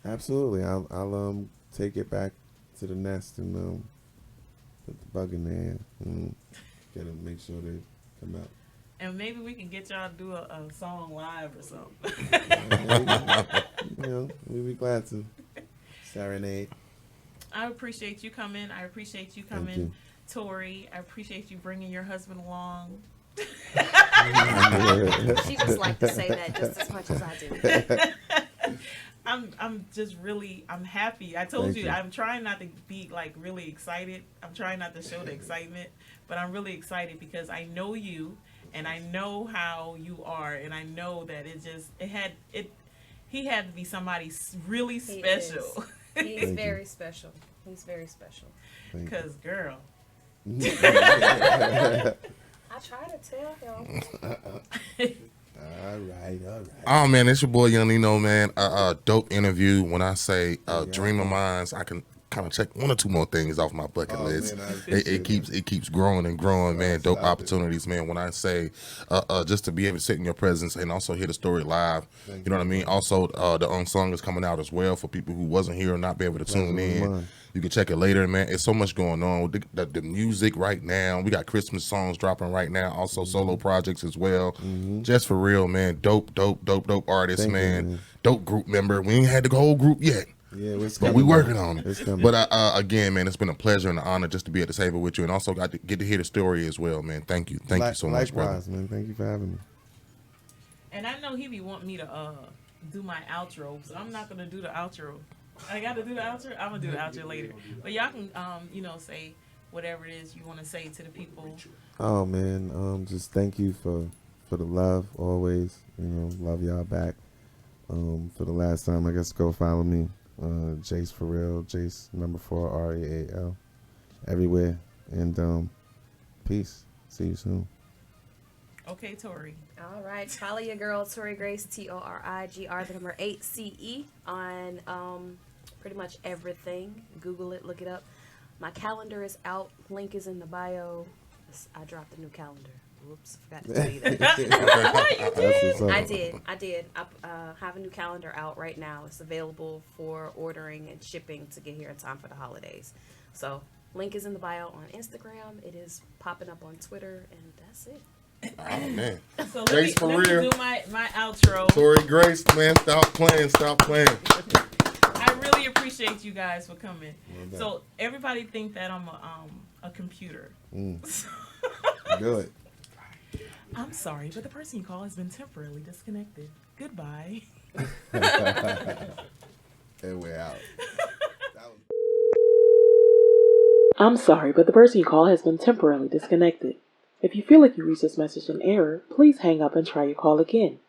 S1: Absolutely. I'll take it back to the nest and put the bug in there and make sure they come out.
S6: And maybe we can get y'all to do a song live or something.
S1: You know, we'd be glad to. Serenade.
S6: I appreciate you coming. I appreciate you coming,
S1: you.
S6: Tori. I appreciate you bringing your husband along.
S11: She just like to say that just as much as I do.
S6: I'm just really happy. I told
S1: Thank
S6: you
S1: you.
S6: I'm trying not to be like really excited. I'm trying not to show the excitement, but I'm really excited because I know you and I know how you are, and I know that he had to be somebody really special.
S11: He's very special. He's very special.
S6: Cause girl.
S11: I try to tell him.
S1: All right.
S5: Oh man, it's your boy Young Nino, man. Dope interview. When I say dream of mines, I can kind of check one or two more things off my bucket list.
S1: Man,
S5: it keeps growing and growing, man. Dope opportunities, man. When I say just to be able to sit in your presence and also hear the story live, you know what I mean. Also, the Unsung is coming out as well for people who wasn't here and not be able to tune in. You can check it later, man. It's so much going on with the music right now. We got Christmas songs dropping right now. Also solo projects as well. Jase4Real, man. Dope artist, man. Dope group member. We ain't had the whole group yet.
S1: Yeah,
S5: but we working on it.
S1: It's coming.
S5: But again, man, it's been a pleasure and an honor just to be able to save it with you, and also got to get to hear the story as well, man. Thank you so much, brother.
S1: Likewise, man. Thank you for having me.
S6: And I know he be wanting me to do my outro, so I'm not gonna do the outro. I got to do the outro. I'm gonna do the outro later. But y'all can, say whatever it is you want to say to the people.
S1: Oh man, just thank you for the love always. You know, love y'all back. For the last time, I guess go follow me, Jase4Real, Jase 4Real, everywhere. And peace. See you soon.
S6: Okay, Tori.
S11: All right, follow your girl Tori Grace, TORIGR 8CE on pretty much everything. Google it, look it up. My calendar is out. Link is in the bio. I dropped a new calendar. Whoops, forgot to tell you that. I did. I have a new calendar out right now. It's available for ordering and shipping to get here in time for the holidays. So, link is in the bio on Instagram. It is popping up on Twitter, and that's it.
S5: Oh man.
S6: So
S5: Jase4Real.
S6: let me do my outro.
S5: Tori Grace, man, stop playing.
S6: I really appreciate you guys for coming. So everybody think that I'm a computer.
S1: Good.
S6: I'm sorry, but the person you call has been temporarily disconnected. Goodbye.
S1: And we're out.
S19: I'm sorry, but the person you call has been temporarily disconnected. If you feel like you reached this message in error, please hang up and try your call again.